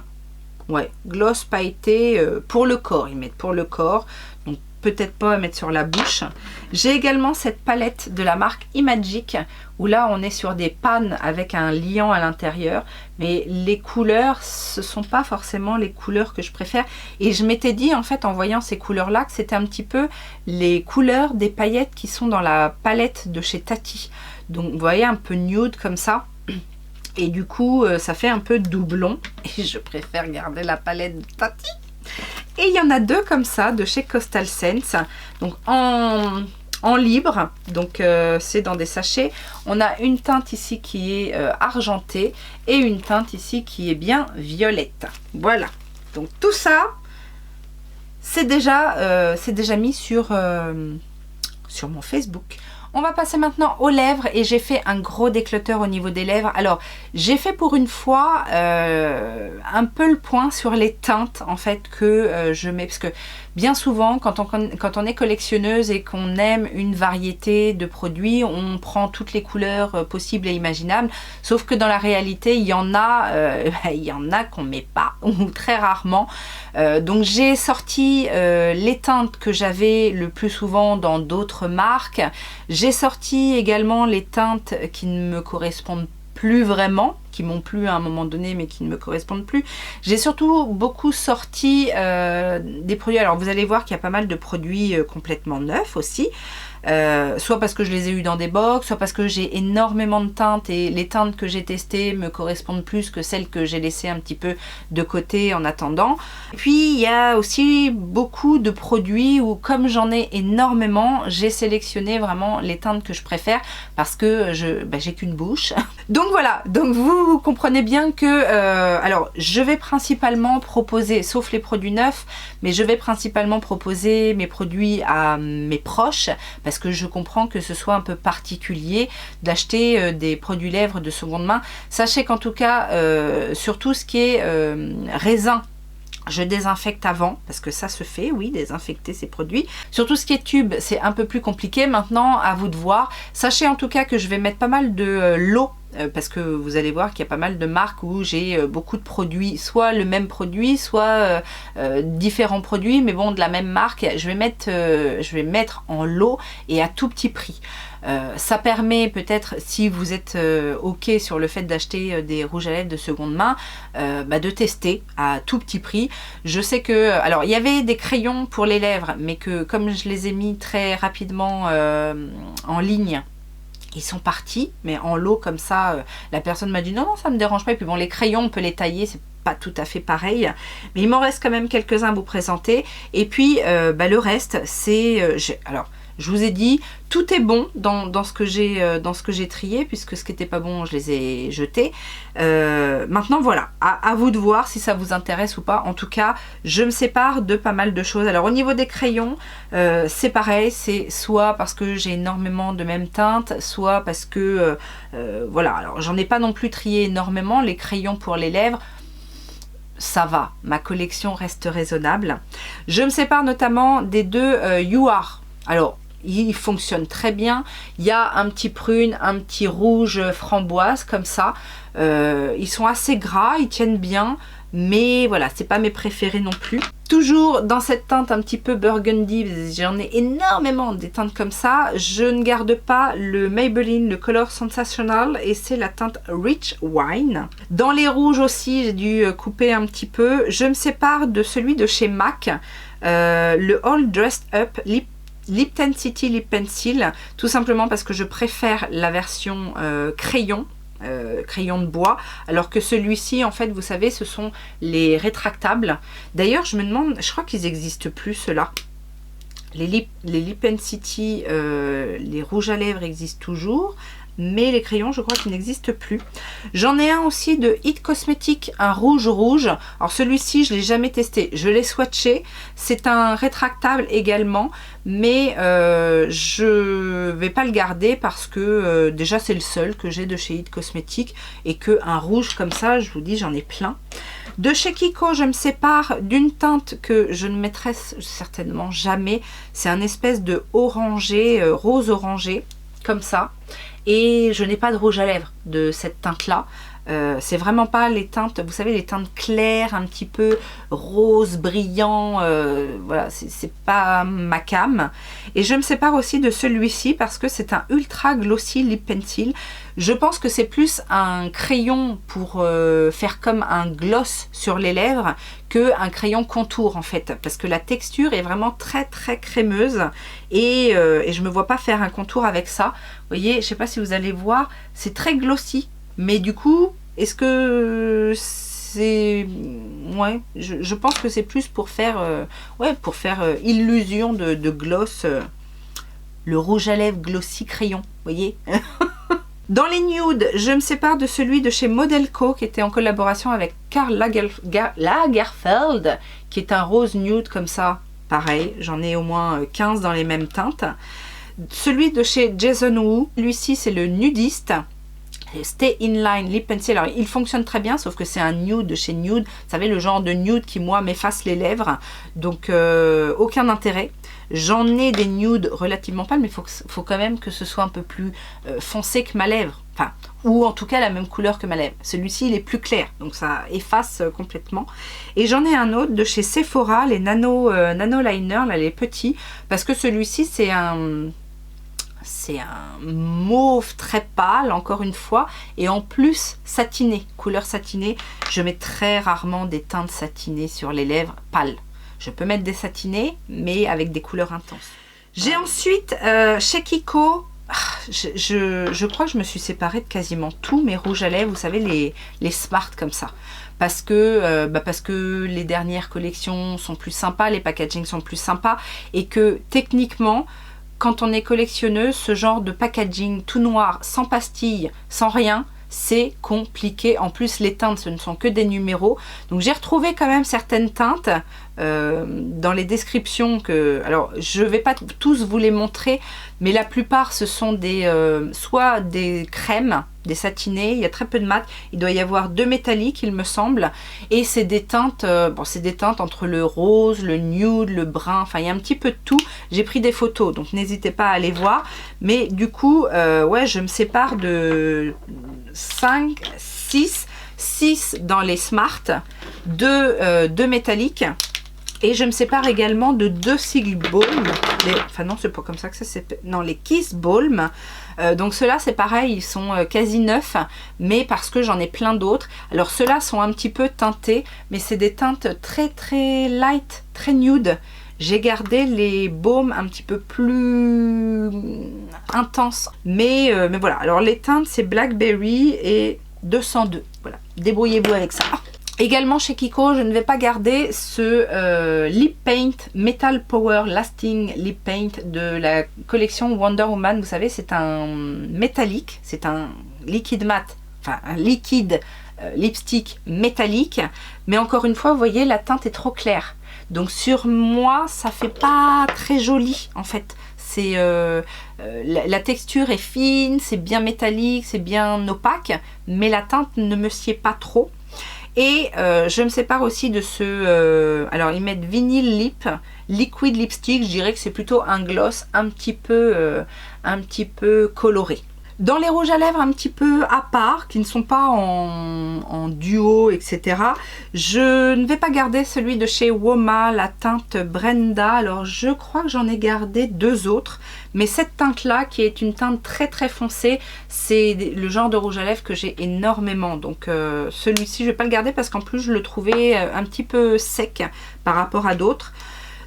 B: ouais, gloss pailleté pour le corps, ils mettent pour le corps, donc peut-être pas à mettre sur la bouche. J'ai également cette palette de la marque Imagic, où là on est sur des pannes avec un liant à l'intérieur, mais les couleurs ce sont pas forcément les couleurs que je préfère, et je m'étais dit en fait en voyant ces couleurs là que c'était un petit peu les couleurs des paillettes qui sont dans la palette de chez Tati, donc vous voyez un peu nude comme ça, et du coup ça fait un peu doublon, et je préfère garder la palette de Tati. Et il y en a 2 comme ça de chez Coastal Scents, donc en libre, donc c'est dans des sachets. On a une teinte ici qui est argentée et une teinte ici qui est bien violette. Voilà, donc tout ça c'est déjà mis sur mon Facebook. On va passer maintenant aux lèvres, et j'ai fait un gros déclutter au niveau des lèvres. Alors j'ai fait pour une fois un peu le point sur les teintes en fait que je mets, parce que bien souvent quand on est collectionneuse et qu'on aime une variété de produits, on prend toutes les couleurs possibles et imaginables, sauf que dans la réalité il y en a qu'on met pas, ou très rarement. Donc j'ai sorti les teintes que j'avais le plus souvent dans d'autres marques. J'ai sorti également les teintes qui ne me correspondent plus vraiment, qui m'ont plu à un moment donné mais qui ne me correspondent plus. J'ai surtout beaucoup sorti des produits. Alors vous allez voir qu'il y a pas mal de produits complètement neufs aussi. Soit parce que je les ai eu dans des box, soit parce que j'ai énormément de teintes et les teintes que j'ai testées me correspondent plus que celles que j'ai laissées un petit peu de côté en attendant. Et puis il y a aussi beaucoup de produits où, comme j'en ai énormément, j'ai sélectionné vraiment les teintes que je préfère parce que j'ai qu'une bouche. Donc voilà, donc vous comprenez bien que alors je vais principalement proposer, sauf les produits neufs, mais je vais principalement proposer mes produits à mes proches, parce que je comprends que ce soit un peu particulier d'acheter des produits lèvres de seconde main. Sachez qu'en tout cas, sur tout ce qui est raisin, je désinfecte avant, parce que ça se fait, oui, désinfecter ces produits. Sur tout ce qui est tube, c'est un peu plus compliqué. Maintenant, à vous de voir. Sachez en tout cas que je vais mettre pas mal de lot, parce que vous allez voir qu'il y a pas mal de marques où j'ai beaucoup de produits, soit le même produit, soit différents produits, mais bon, de la même marque. Je vais mettre en lot et à tout petit prix. Ça permet peut-être, si vous êtes ok sur le fait d'acheter des rouges à lèvres de seconde main, de tester à tout petit prix. Je sais que, alors il y avait des crayons pour les lèvres, mais que comme je les ai mis très rapidement en ligne, ils sont partis, mais en lot comme ça, la personne m'a dit non, non, ça me dérange pas. Et puis bon, les crayons, on peut les tailler, c'est pas tout à fait pareil, mais il m'en reste quand même quelques-uns à vous présenter. Et puis le reste, c'est alors je vous ai dit, tout est bon dans ce que j'ai trié, puisque ce qui n'était pas bon, je les ai jetés. Maintenant, voilà, à vous de voir si ça vous intéresse ou pas. En tout cas, je me sépare de pas mal de choses. Alors, au niveau des crayons, c'est pareil. C'est soit parce que j'ai énormément de même teinte, soit parce que, voilà. Alors, j'en ai pas non plus trié énormément. Les crayons pour les lèvres, ça va, ma collection reste raisonnable. Je me sépare notamment des deux You Are. Alors, il fonctionne très bien. Il y a un petit prune, un petit rouge framboise comme ça. Ils sont assez gras, ils tiennent bien. Mais voilà, c'est pas mes préférés non plus. Toujours dans cette teinte un petit peu burgundy, j'en ai énormément des teintes comme ça. Je ne garde pas le Maybelline, le Color Sensational, et c'est la teinte Rich Wine. Dans les rouges aussi, j'ai dû couper un petit peu. Je me sépare de celui de chez MAC, le All Dressed Up Lip Tensity Lip Pencil, tout simplement parce que je préfère la version crayon de bois, alors que celui-ci, en fait, vous savez, ce sont les rétractables. D'ailleurs, je me demande, je crois qu'ils n'existent plus, ceux-là. Les Lip City, les rouges à lèvres existent toujours, mais les crayons, je crois qu'ils n'existent plus. J'en ai un aussi de It Cosmetics, un rouge. Alors celui-ci, je ne l'ai jamais testé. Je l'ai swatché. C'est un rétractable également, mais je vais pas le garder parce que déjà, c'est le seul que j'ai de chez It Cosmetics et qu'un rouge comme ça, je vous dis, j'en ai plein. De chez Kiko, je me sépare d'une teinte que je ne mettrai certainement jamais. C'est un espèce de orangé, rose orangé, comme ça. Et je n'ai pas de rouge à lèvres de cette teinte-là. C'est vraiment pas les teintes, vous savez, les teintes claires, un petit peu rose, brillant. Voilà, c'est pas ma came. Et je me sépare aussi de celui-ci parce que c'est un ultra glossy lip pencil. Je pense que c'est plus un crayon pour faire comme un gloss sur les lèvres qu'un crayon contour en fait, parce que la texture est vraiment très très crémeuse et je me vois pas faire un contour avec ça. Vous voyez, je sais pas si vous allez voir, c'est très glossy, mais du coup, est-ce que c'est... Ouais, je pense que c'est plus pour faire, illusion de gloss, le rouge à lèvres glossy crayon, vous voyez. Dans les nudes, je me sépare de celui de chez Model Co qui était en collaboration avec Karl Lagerfeld, qui est un rose nude comme ça. Pareil, j'en ai au moins 15 dans les mêmes teintes. Celui de chez Jason Wu, lui-ci c'est le nudiste. Stay in Line Lip Pencil. Alors il fonctionne très bien, sauf que c'est un nude de chez Nude. Vous savez, le genre de nude qui moi m'efface les lèvres. Donc aucun intérêt. J'en ai des nudes relativement pâles, mais il faut quand même que ce soit un peu plus foncé que ma lèvre. Enfin, ou en tout cas la même couleur que ma lèvre. Celui-ci il est plus clair, donc ça efface complètement. Et j'en ai un autre de chez Sephora, les nano liners, là, les petits, parce que celui-ci c'est un mauve très pâle, encore une fois, et en plus satiné, couleur satinée. Je mets très rarement des teintes satinées sur les lèvres pâles. Je peux mettre des satinés, mais avec des couleurs intenses. J'ai ensuite, chez Kiko, je crois que je me suis séparée de quasiment tous mes rouges à lèvres, vous savez, les Smart comme ça. Parce que les dernières collections sont plus sympas, les packaging sont plus sympas, et que techniquement, quand on est collectionneuse, ce genre de packaging tout noir, sans pastilles, sans rien, c'est compliqué. En plus, les teintes, ce ne sont que des numéros. Donc, j'ai retrouvé quand même certaines teintes dans les descriptions que... Alors, je ne vais pas tous vous les montrer, mais la plupart, ce sont des soit des crèmes, des satinés. Il y a très peu de mat. Il doit y avoir 2 métalliques, il me semble. Et c'est des teintes, c'est des teintes entre le rose, le nude, le brun. Enfin, il y a un petit peu de tout. J'ai pris des photos, donc n'hésitez pas à aller voir. Mais du coup, ouais, je me sépare de 5, 6 dans les Smart, 2 métalliques. Et je me sépare également de 2 Silk Balm. Enfin non, c'est pas comme ça que ça s'appelle. Non, les Kiss Balm. Donc ceux-là, c'est pareil, ils sont quasi neufs, mais parce que j'en ai plein d'autres. Alors ceux-là sont un petit peu teintés, mais c'est des teintes très très light, très nude. J'ai gardé les baumes un petit peu plus intenses. Mais voilà, alors les teintes, c'est Blackberry et 202. Voilà, débrouillez-vous avec ça. Également chez Kiko, je ne vais pas garder ce Lip Paint Metal Power Lasting Lip Paint de la collection Wonder Woman. Vous savez, c'est un métallique, c'est un liquide mat, enfin un liquide lipstick métallique. Mais encore une fois, vous voyez, la teinte est trop claire. Donc sur moi, ça fait pas très joli en fait. C'est la texture est fine, c'est bien métallique, c'est bien opaque, mais la teinte ne me sied pas trop. Et je me sépare aussi de ce... alors ils mettent Vinyl Lip Liquid Lipstick. Je dirais que c'est plutôt un gloss un petit peu coloré. Dans les rouges à lèvres un petit peu à part, qui ne sont pas en duo, etc. Je ne vais pas garder celui de chez Woma, la teinte Brenda. Alors je crois que j'en ai gardé 2 autres. Mais cette teinte-là, qui est une teinte très très foncée, c'est le genre de rouge à lèvres que j'ai énormément. Donc celui-ci, je ne vais pas le garder parce qu'en plus je le trouvais un petit peu sec par rapport à d'autres.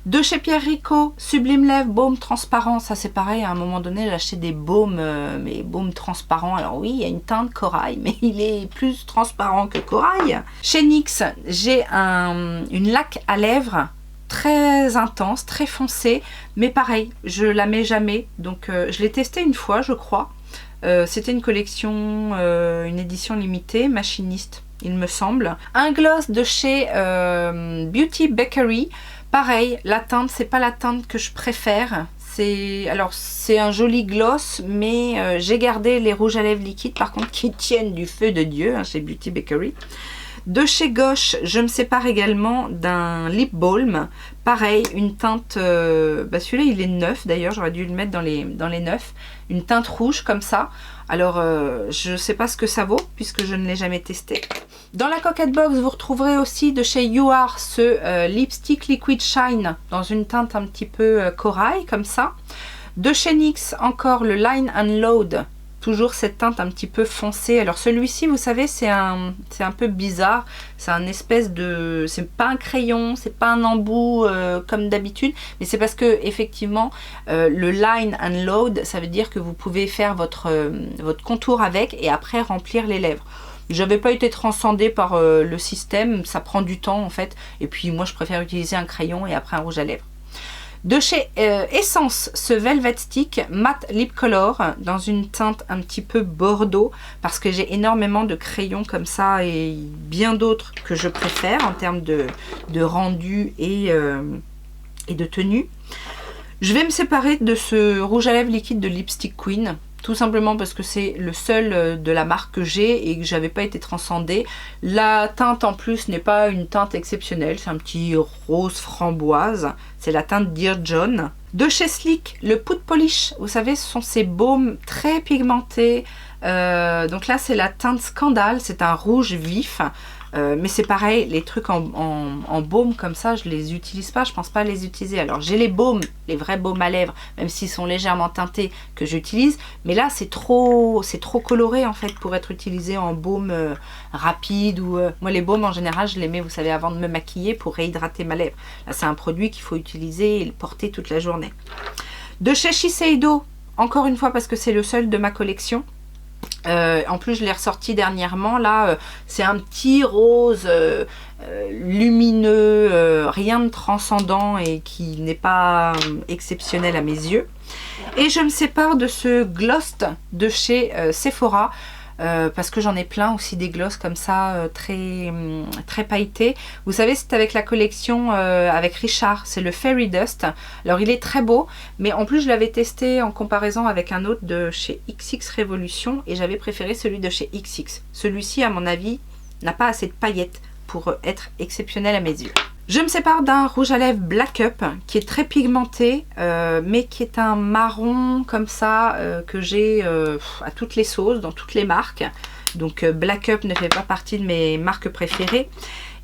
B: De chez Pierre Rico, Sublime Lèvres, baume transparent. Ça c'est pareil, à un moment donné j'ai acheté des baumes, mais baumes transparents. Alors oui, il y a une teinte corail, mais il est plus transparent que corail. Chez NYX, j'ai une laque à lèvres très intense, très foncée, mais pareil, je la mets jamais. Donc je l'ai testé une fois, je crois. C'était une collection, une édition limitée, machiniste, il me semble. Un gloss de chez Beauty Bakery. Pareil, la teinte, c'est pas la teinte que je préfère. Alors c'est un joli gloss, mais j'ai gardé les rouges à lèvres liquides par contre qui tiennent du feu de Dieu, hein, chez Beauty Bakery. De chez Gauche, je me sépare également d'un lip balm. Pareil, une teinte, celui-là il est neuf d'ailleurs, j'aurais dû le mettre dans les neufs. Une teinte rouge comme ça. Alors je ne sais pas ce que ça vaut puisque je ne l'ai jamais testé. Dans la Coquette Box, vous retrouverez aussi de chez You Are ce Lipstick Liquid Shine dans une teinte un petit peu corail comme ça. De chez NYX, encore le Line and Load. Toujours cette teinte un petit peu foncée. Alors celui-ci, vous savez, c'est un peu bizarre. C'est un espèce de... C'est pas un crayon, c'est pas un embout comme d'habitude. Mais c'est parce que effectivement, le Line and Load, ça veut dire que vous pouvez faire votre contour avec et après remplir les lèvres. J'avais pas été transcendée par le système. Ça prend du temps en fait. Et puis moi, je préfère utiliser un crayon et après un rouge à lèvres. De chez Essence, ce Velvet Stick Matte Lip Color dans une teinte un petit peu bordeaux parce que j'ai énormément de crayons comme ça et bien d'autres que je préfère en termes de rendu et de tenue. Je vais me séparer de ce rouge à lèvres liquide de Lipstick Queen. Tout simplement parce que c'est le seul de la marque que j'ai et que j'avais pas été transcendée. La teinte en plus n'est pas une teinte exceptionnelle. C'est un petit rose framboise. C'est la teinte Dear John. De chez Sleek, le Pout Polish. Vous savez, ce sont ces baumes très pigmentés. Donc là, c'est la teinte Scandale. C'est un rouge vif. Mais c'est pareil, les trucs en baume comme ça, je les utilise pas, je pense pas les utiliser. Alors j'ai les baumes, les vrais baumes à lèvres, même s'ils sont légèrement teintés, que j'utilise. Mais là c'est trop coloré en fait pour être utilisé en baume rapide. Ou moi les baumes en général je les mets, vous savez, avant de me maquiller pour réhydrater ma lèvre. Là c'est un produit qu'il faut utiliser et le porter toute la journée. De chez Shiseido, encore une fois parce que c'est le seul de ma collection. En plus je l'ai ressorti dernièrement, là c'est un petit rose lumineux, rien de transcendant et qui n'est pas exceptionnel à mes yeux. Et je me sépare de ce gloss de chez Sephora. Parce que j'en ai plein aussi des gloss comme ça très pailletés. Vous savez, c'est avec la collection avec Richard, c'est le Fairy Dust. Alors il est très beau, mais en plus je l'avais testé en comparaison avec un autre de chez XX Révolution et j'avais préféré celui de chez XX. Celui-ci à mon avis n'a pas assez de paillettes pour être exceptionnel à mes yeux. Je me sépare d'un rouge à lèvres Black Up qui est très pigmenté mais qui est un marron comme ça que j'ai à toutes les sauces, dans toutes les marques. Donc Black Up ne fait pas partie de mes marques préférées.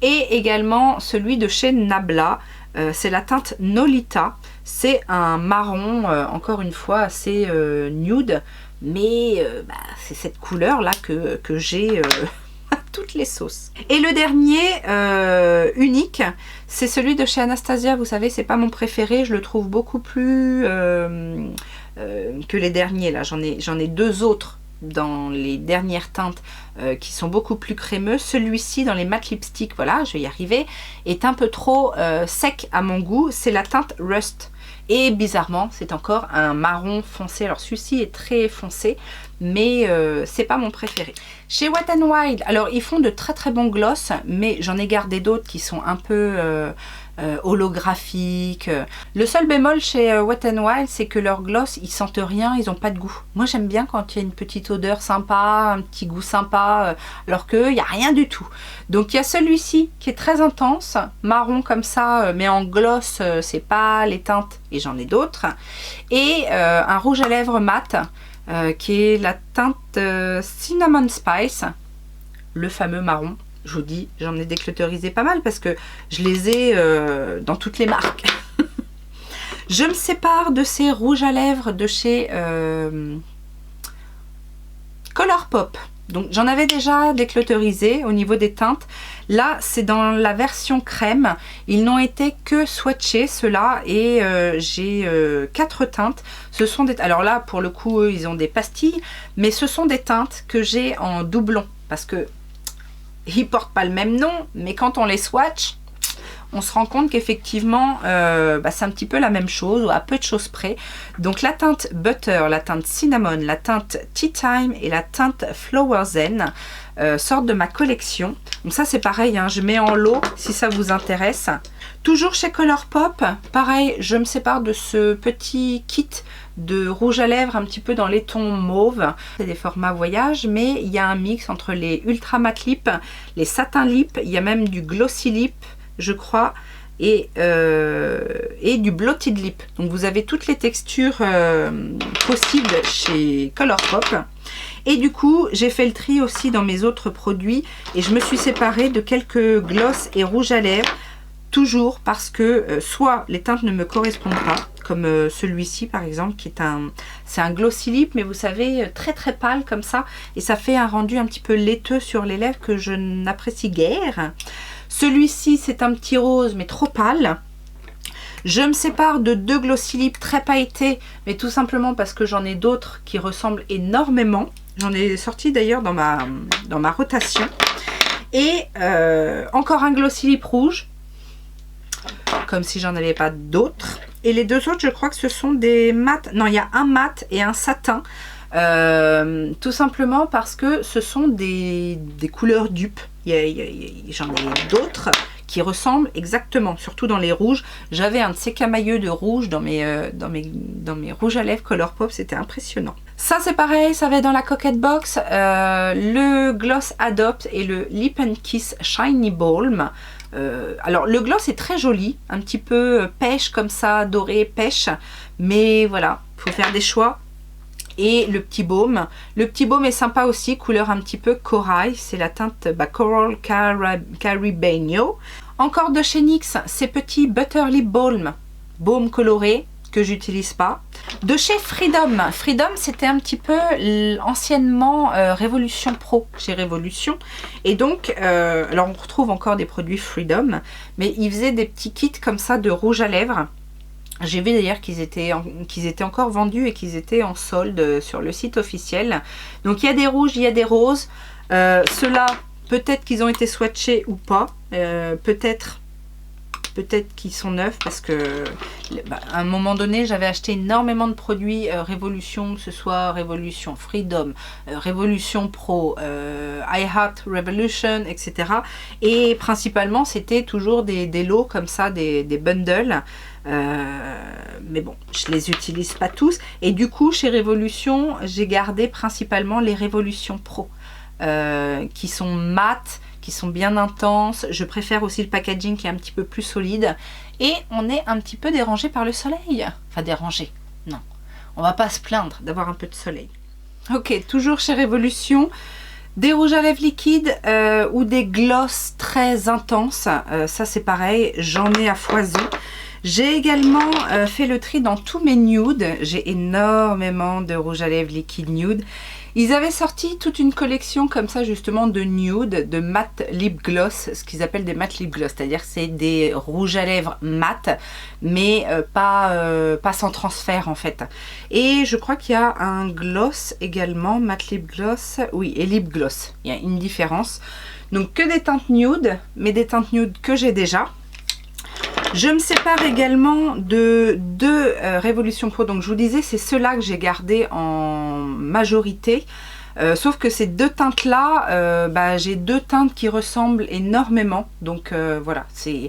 B: Et également celui de chez Nabla, c'est la teinte Nolita. C'est un marron encore une fois assez nude, mais c'est cette couleur là que j'ai... toutes les sauces. Et le dernier unique, c'est celui de chez Anastasia. Vous savez, c'est pas mon préféré, je le trouve beaucoup plus que les derniers là. J'en ai 2 autres dans les dernières teintes qui sont beaucoup plus crémeux. Celui-ci dans les matte lipstick, voilà, je vais y arriver, est un peu trop sec à mon goût. C'est la teinte Rust. Et bizarrement, c'est encore un marron foncé. Alors celui-ci est très foncé, mais c'est pas mon préféré. Chez Wet n Wild, alors ils font de très bons gloss, mais j'en ai gardé d'autres qui sont un peu holographique. Le seul bémol chez Wet n Wild, c'est que leurs gloss, ils sentent rien, ils n'ont pas de goût. Moi, j'aime bien quand il y a une petite odeur sympa, un petit goût sympa, alors qu'il n'y a rien du tout. Donc, il y a celui-ci qui est très intense, marron comme ça, mais en gloss, c'est pas les teintes, et j'en ai d'autres. Et un rouge à lèvres mat, qui est la teinte Cinnamon Spice, le fameux marron. Je vous dis, j'en ai décluteurisé pas mal parce que je les ai dans toutes les marques. Je me sépare de ces rouges à lèvres de chez Colourpop. Donc j'en avais déjà décluteurisé au niveau des teintes. Là, c'est dans la version crème. Ils n'ont été que swatchés, ceux-là, et j'ai 4 teintes. Ce sont des... Alors là, pour le coup, eux, ils ont des pastilles, mais ce sont des teintes que j'ai en doublon parce que ils portent pas le même nom, mais quand on les swatch, on se rend compte qu'effectivement, c'est un petit peu la même chose, ou à peu de choses près. Donc la teinte Butter, la teinte Cinnamon, la teinte Tea Time et la teinte Flower Zen sortent de ma collection. Donc ça c'est pareil, hein, je mets en lot si ça vous intéresse. Toujours chez Colourpop, pareil, je me sépare de ce petit kit de rouge à lèvres un petit peu dans les tons mauve. C'est des formats voyage, mais il y a un mix entre les ultra matte lip, les satin lip, il y a même du glossy lip, je crois, et du blotted lip. Donc vous avez toutes les textures possibles chez Colourpop. Et du coup, j'ai fait le tri aussi dans mes autres produits et je me suis séparée de quelques gloss et rouges à lèvres, toujours parce que soit les teintes ne me correspondent pas, comme celui-ci par exemple, qui est c'est un glossy lip, mais vous savez, très très pâle comme ça, et ça fait un rendu un petit peu laiteux sur les lèvres que je n'apprécie guère. Celui-ci, c'est un petit rose, mais trop pâle. Je me sépare de 2 glossy lip très pailletés, mais tout simplement parce que j'en ai d'autres qui ressemblent énormément. J'en ai sorti d'ailleurs dans ma rotation. Et encore un glossy lip rouge, comme si j'en avais pas d'autres. Et les 2 autres, je crois que ce sont des mat. Non, il y a un mat et un satin. Tout simplement parce que ce sont des couleurs dupes. J'en ai d'autres qui ressemblent exactement, surtout dans les rouges. J'avais un de ces camailleux de rouge dans mes rouges à lèvres Colourpop, c'était impressionnant. Ça c'est pareil, ça va être dans la Coquette Box. Le Gloss Adopt et le Lip and Kiss Shiny Balm. Alors le gloss est très joli, un petit peu pêche comme ça, doré, pêche, mais voilà, faut faire des choix. Et le petit baume est sympa aussi, couleur un petit peu corail, c'est la teinte Coral Caribeño. Encore de chez NYX, ces petits Butter Lip Balm, baume coloré, que j'utilise pas. De chez Freedom, c'était un petit peu anciennement Révolution Pro chez Révolution, et donc alors on retrouve encore des produits Freedom, mais ils faisaient des petits kits comme ça de rouge à lèvres. J'ai vu d'ailleurs qu'ils étaient encore vendus et qu'ils étaient en solde sur le site officiel. Donc il y a des rouges, il y a des roses. Ceux-là, peut-être qu'ils ont été swatchés ou pas. Peut-être qu'ils sont neufs parce que à un moment donné j'avais acheté énormément de produits Révolution, que ce soit Révolution Freedom, Révolution Pro, I Heart Revolution, etc. Et principalement c'était toujours des lots comme ça, des bundles. Mais bon, je les utilise pas tous, et du coup chez Révolution j'ai gardé principalement les Révolution Pro qui sont mat, qui sont bien intenses. Je préfère aussi le packaging qui est un petit peu plus solide, et on est un petit peu dérangé par le soleil, enfin dérangé, non, on va pas se plaindre d'avoir un peu de soleil. Ok, toujours chez Révolution, des rouges à lèvres liquides ou des gloss très intenses, ça c'est pareil, j'en ai à foison. J'ai également fait le tri dans tous mes nudes. J'ai énormément de rouge à lèvres liquide nude. Ils avaient sorti toute une collection comme ça justement de nude, de matte lip gloss, ce qu'ils appellent des matte lip gloss, c'est-à-dire c'est des rouges à lèvres mat, mais pas sans transfert en fait. Et je crois qu'il y a un gloss également, matte lip gloss, oui, et lip gloss, il y a une différence. Donc que des teintes nude, mais des teintes nude que j'ai déjà. Je me sépare également de 2 Révolution Pro, donc je vous disais c'est ceux-là que j'ai gardé en majorité, sauf que ces 2 teintes là, j'ai 2 teintes qui ressemblent énormément, donc voilà, c'est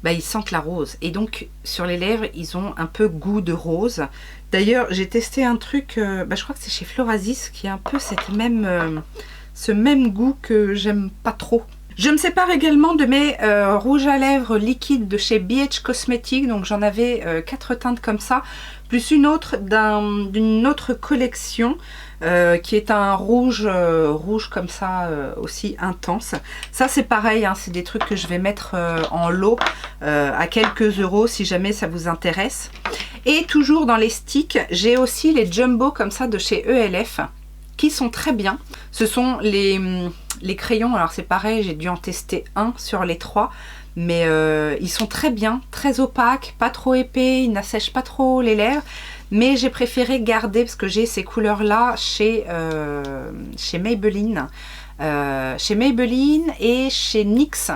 B: bah, ils sentent la rose. Et donc, sur les lèvres, ils ont un peu goût de rose. D'ailleurs, j'ai testé un truc, je crois que c'est chez Florasis, qui a un peu ce même goût que j'aime pas trop. Je me sépare également de mes rouges à lèvres liquides de chez BH Cosmetics. Donc, j'en avais 4 teintes comme ça, plus une autre d'une autre collection. Qui est un rouge comme ça, aussi intense. Ça c'est pareil, hein, c'est des trucs que je vais mettre en lot à quelques euros si jamais ça vous intéresse. Et toujours dans les sticks, j'ai aussi les jumbo comme ça de chez ELF qui sont très bien. Ce sont les crayons, alors c'est pareil, j'ai dû en tester un sur les 3. Mais ils sont très bien, très opaques, pas trop épais, ils n'assèchent pas trop les lèvres. Mais j'ai préféré garder, parce que j'ai ces couleurs-là chez Maybelline. Chez Maybelline et chez NYX.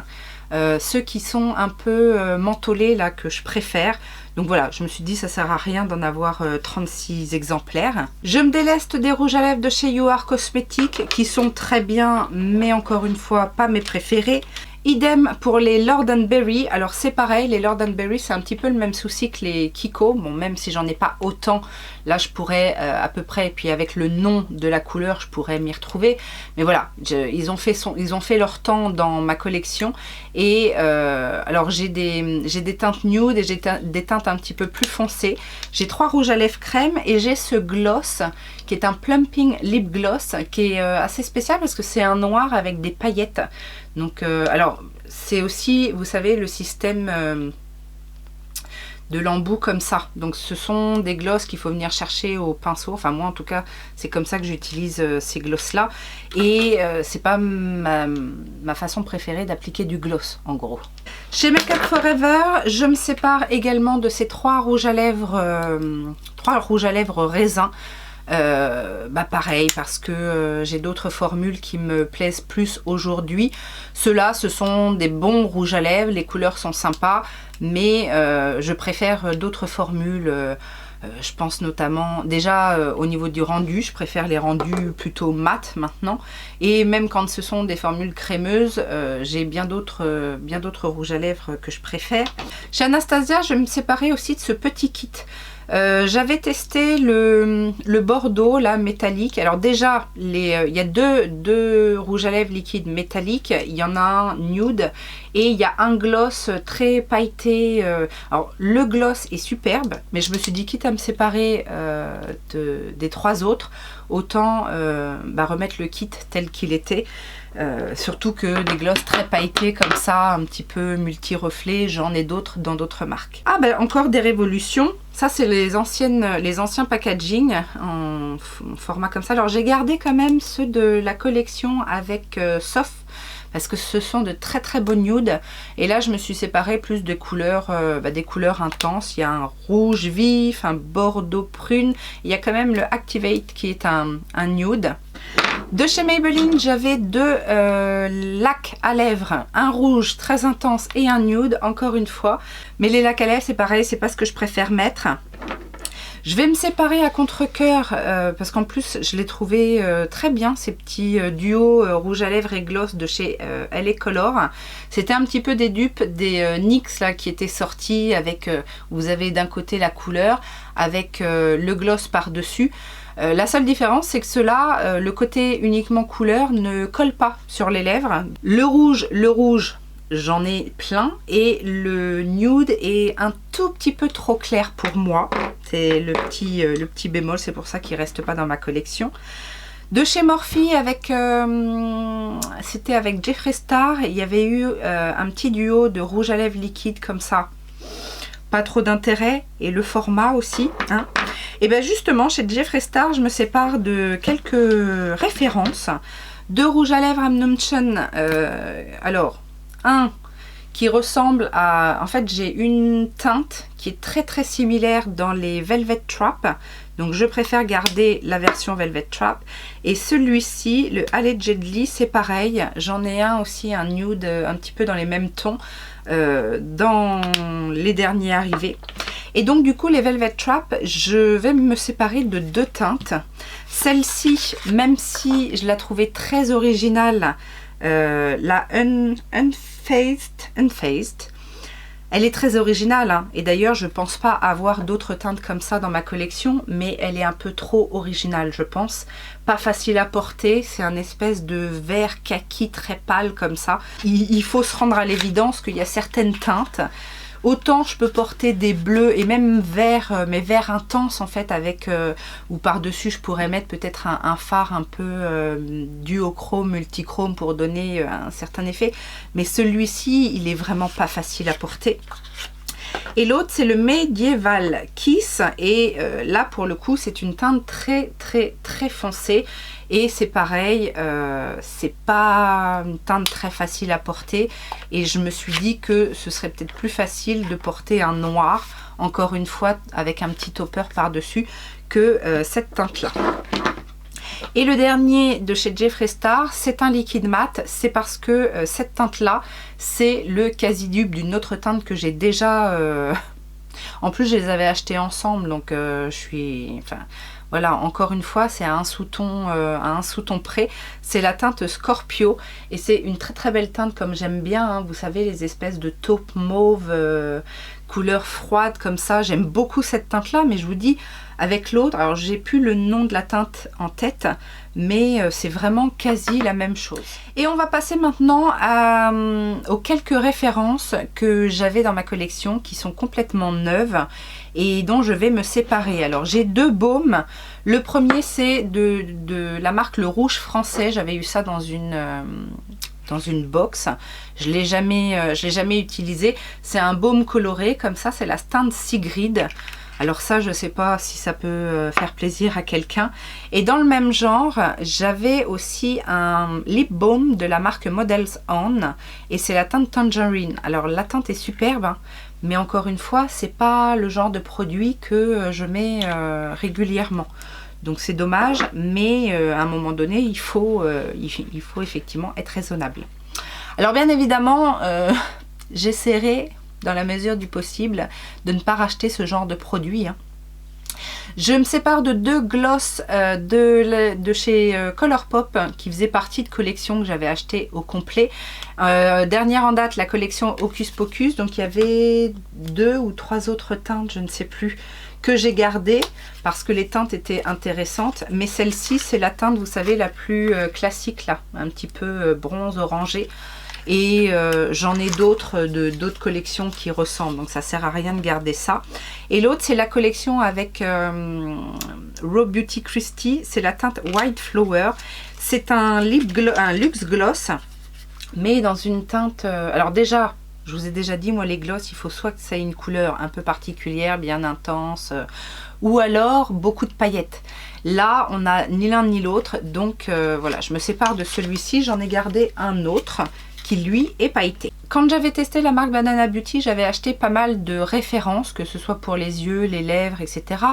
B: Ceux qui sont un peu mentholés, là, que je préfère. Donc voilà, je me suis dit ça sert à rien d'en avoir 36 exemplaires. Je me déleste des rouges à lèvres de chez You Are Cosmetics qui sont très bien, mais encore une fois, pas mes préférés. Idem pour les Lord & Berry. Alors c'est pareil, les Lord & Berry c'est un petit peu le même souci que les Kiko. Bon, même si j'en ai pas autant, là je pourrais à peu près, et puis avec le nom de la couleur je pourrais m'y retrouver. Mais voilà, ils ont fait leur temps dans ma collection. Et alors j'ai des teintes nude et j'ai des teintes un petit peu plus foncées. J'ai 3 rouges à lèvres crème et j'ai ce gloss qui est un plumping lip gloss qui est assez spécial parce que c'est un noir avec des paillettes. Donc, alors, c'est aussi, vous savez, le système de l'embout comme ça. Donc, ce sont des glosses qu'il faut venir chercher au pinceau. Enfin, moi, en tout cas, c'est comme ça que j'utilise ces glosses-là. Et c'est pas ma façon préférée d'appliquer du gloss, en gros. Chez Make Up For Ever, je me sépare également de ces 3 rouges à lèvres raisin. Pareil, parce que j'ai d'autres formules qui me plaisent plus aujourd'hui. Ceux-là, ce sont des bons rouges à lèvres, les couleurs sont sympas, mais je préfère d'autres formules. Je pense notamment, déjà au niveau du rendu, je préfère les rendus plutôt mat maintenant. Et même quand ce sont des formules crémeuses, j'ai bien d'autres rouges à lèvres que je préfère. Chez Anastasia, je vais me séparer aussi de ce petit kit. J'avais testé le Bordeaux là métallique. Alors déjà il y a deux rouges à lèvres liquides métalliques. Il y en a un nude et il y a un gloss très pailleté. Alors le gloss est superbe, mais je me suis dit quitte à me séparer des 3 autres, autant remettre le kit tel qu'il était. Surtout que des glosses très pailletées comme ça, un petit peu multi-reflets, j'en ai d'autres dans d'autres marques. Ah encore des révolutions. Ça c'est les anciens packaging en format comme ça. Alors j'ai gardé quand même ceux de la collection avec Soft, parce que ce sont de très très beaux nudes. Et là je me suis séparée plus de couleurs, des couleurs intenses. Il y a un rouge vif, un bordeaux prune. Il y a quand même le Activate qui est un nude. De chez Maybelline, j'avais 2 lacs à lèvres, un rouge très intense et un nude, encore une fois. Mais les lacs à lèvres, c'est pareil, c'est pas ce que je préfère mettre. Je vais me séparer à contre-cœur parce qu'en plus, je l'ai trouvé très bien, ces petits duos rouge à lèvres et gloss de chez LA Color. C'était un petit peu des dupes des NYX là, qui étaient sortis avec, vous avez d'un côté la couleur, avec le gloss par-dessus. La seule différence, c'est que ceux-là, le côté uniquement couleur ne colle pas sur les lèvres. Le rouge, j'en ai plein. Et le nude est un tout petit peu trop clair pour moi. C'est le petit bémol, c'est pour ça qu'il ne reste pas dans ma collection. De chez Morphe, c'était avec Jeffree Star. Il y avait eu un petit duo de rouge à lèvres liquide comme ça. Pas trop d'intérêt. Et le format aussi, hein. Et bien justement, chez Jeffree Star, je me sépare de quelques références. 2 rouges à lèvres Amnumtion. Alors, un qui ressemble à... En fait, j'ai une teinte qui est très très similaire dans les Velvet Trap. Donc, je préfère garder la version Velvet Trap. Et celui-ci, le Allegedly, c'est pareil. J'en ai un aussi, un nude, un petit peu dans les mêmes tons, dans les derniers arrivés. Et donc du coup les Velvet Trap, je vais me séparer de 2 teintes. Celle-ci, même si je la trouvais très originale, la Unfazed, Elle est très originale, hein. Et d'ailleurs je pense pas avoir d'autres teintes comme ça dans ma collection, mais elle est un peu trop originale je pense. Pas facile à porter, c'est un espèce de vert kaki très pâle comme ça. Il faut se rendre à l'évidence qu'il y a certaines teintes. Autant je peux porter des bleus et même verts, mais verts intenses en fait, avec ou par-dessus je pourrais mettre peut-être un fard un peu duochrome, multichrome pour donner un certain effet. Mais celui-ci, il est vraiment pas facile à porter. Et l'autre c'est le Medieval Kiss et là pour le coup c'est une teinte très foncée. Et c'est pareil, c'est pas une teinte très facile à porter et je me suis dit que ce serait peut-être plus facile de porter un noir, encore une fois avec un petit topper par-dessus, que cette teinte-là. Et le dernier de chez Jeffree Star, c'est un liquide mat, c'est parce que cette teinte-là, c'est le quasi-dupe d'une autre teinte que j'ai déjà... En plus, je les avais achetés ensemble, donc je suis... Enfin, voilà, encore une fois, c'est à un sous-ton près. C'est la teinte Scorpio et c'est une très belle teinte comme j'aime bien. Hein, vous savez, les espèces de taupe mauve, couleur froide comme ça. J'aime beaucoup cette teinte-là, mais je vous dis, avec l'autre, alors j'ai plus le nom de la teinte en tête, mais c'est vraiment quasi la même chose. Et on va passer maintenant aux quelques références que j'avais dans ma collection qui sont complètement neuves et dont je vais me séparer. Alors j'ai deux baumes. Le premier c'est de la marque Le Rouge Français. J'avais eu ça dans une box. Je l'ai jamais utilisé. C'est un baume coloré comme ça. C'est la Stand Sigrid. Alors ça, je ne sais pas si ça peut faire plaisir à quelqu'un. Et dans le même genre, j'avais aussi un lip balm de la marque Models On. Et c'est la teinte Tangerine. Alors la teinte est superbe, hein, mais encore une fois, c'est pas le genre de produit que je mets régulièrement. Donc c'est dommage, mais à un moment donné, il faut effectivement être raisonnable. Alors bien évidemment, j'essaierai, dans la mesure du possible, de ne pas racheter ce genre de produit. Hein. Je me sépare de deux gloss de chez Colourpop qui faisaient partie de collections que j'avais achetées au complet. Dernière en date, la collection Hocus Pocus. Donc il y avait 2 ou 3 autres teintes, je ne sais plus, que j'ai gardées parce que les teintes étaient intéressantes. Mais celle-ci, c'est la teinte, vous savez, la plus classique là, un petit peu bronze orangé. Et j'en ai d'autres collections qui ressemblent, donc ça sert à rien de garder ça. Et l'autre c'est la collection avec Raw Beauty Christie, c'est la teinte White Flower. C'est un luxe gloss, mais dans une teinte... alors déjà, je vous ai déjà dit, moi les gloss, il faut soit que ça ait une couleur un peu particulière, bien intense, ou alors beaucoup de paillettes. Là, on n'a ni l'un ni l'autre, donc voilà, je me sépare de celui-ci, j'en ai gardé un autre qui lui est pailleté. Quand j'avais testé la marque Banana Beauty, j'avais acheté pas mal de références, que ce soit pour les yeux, les lèvres, etc.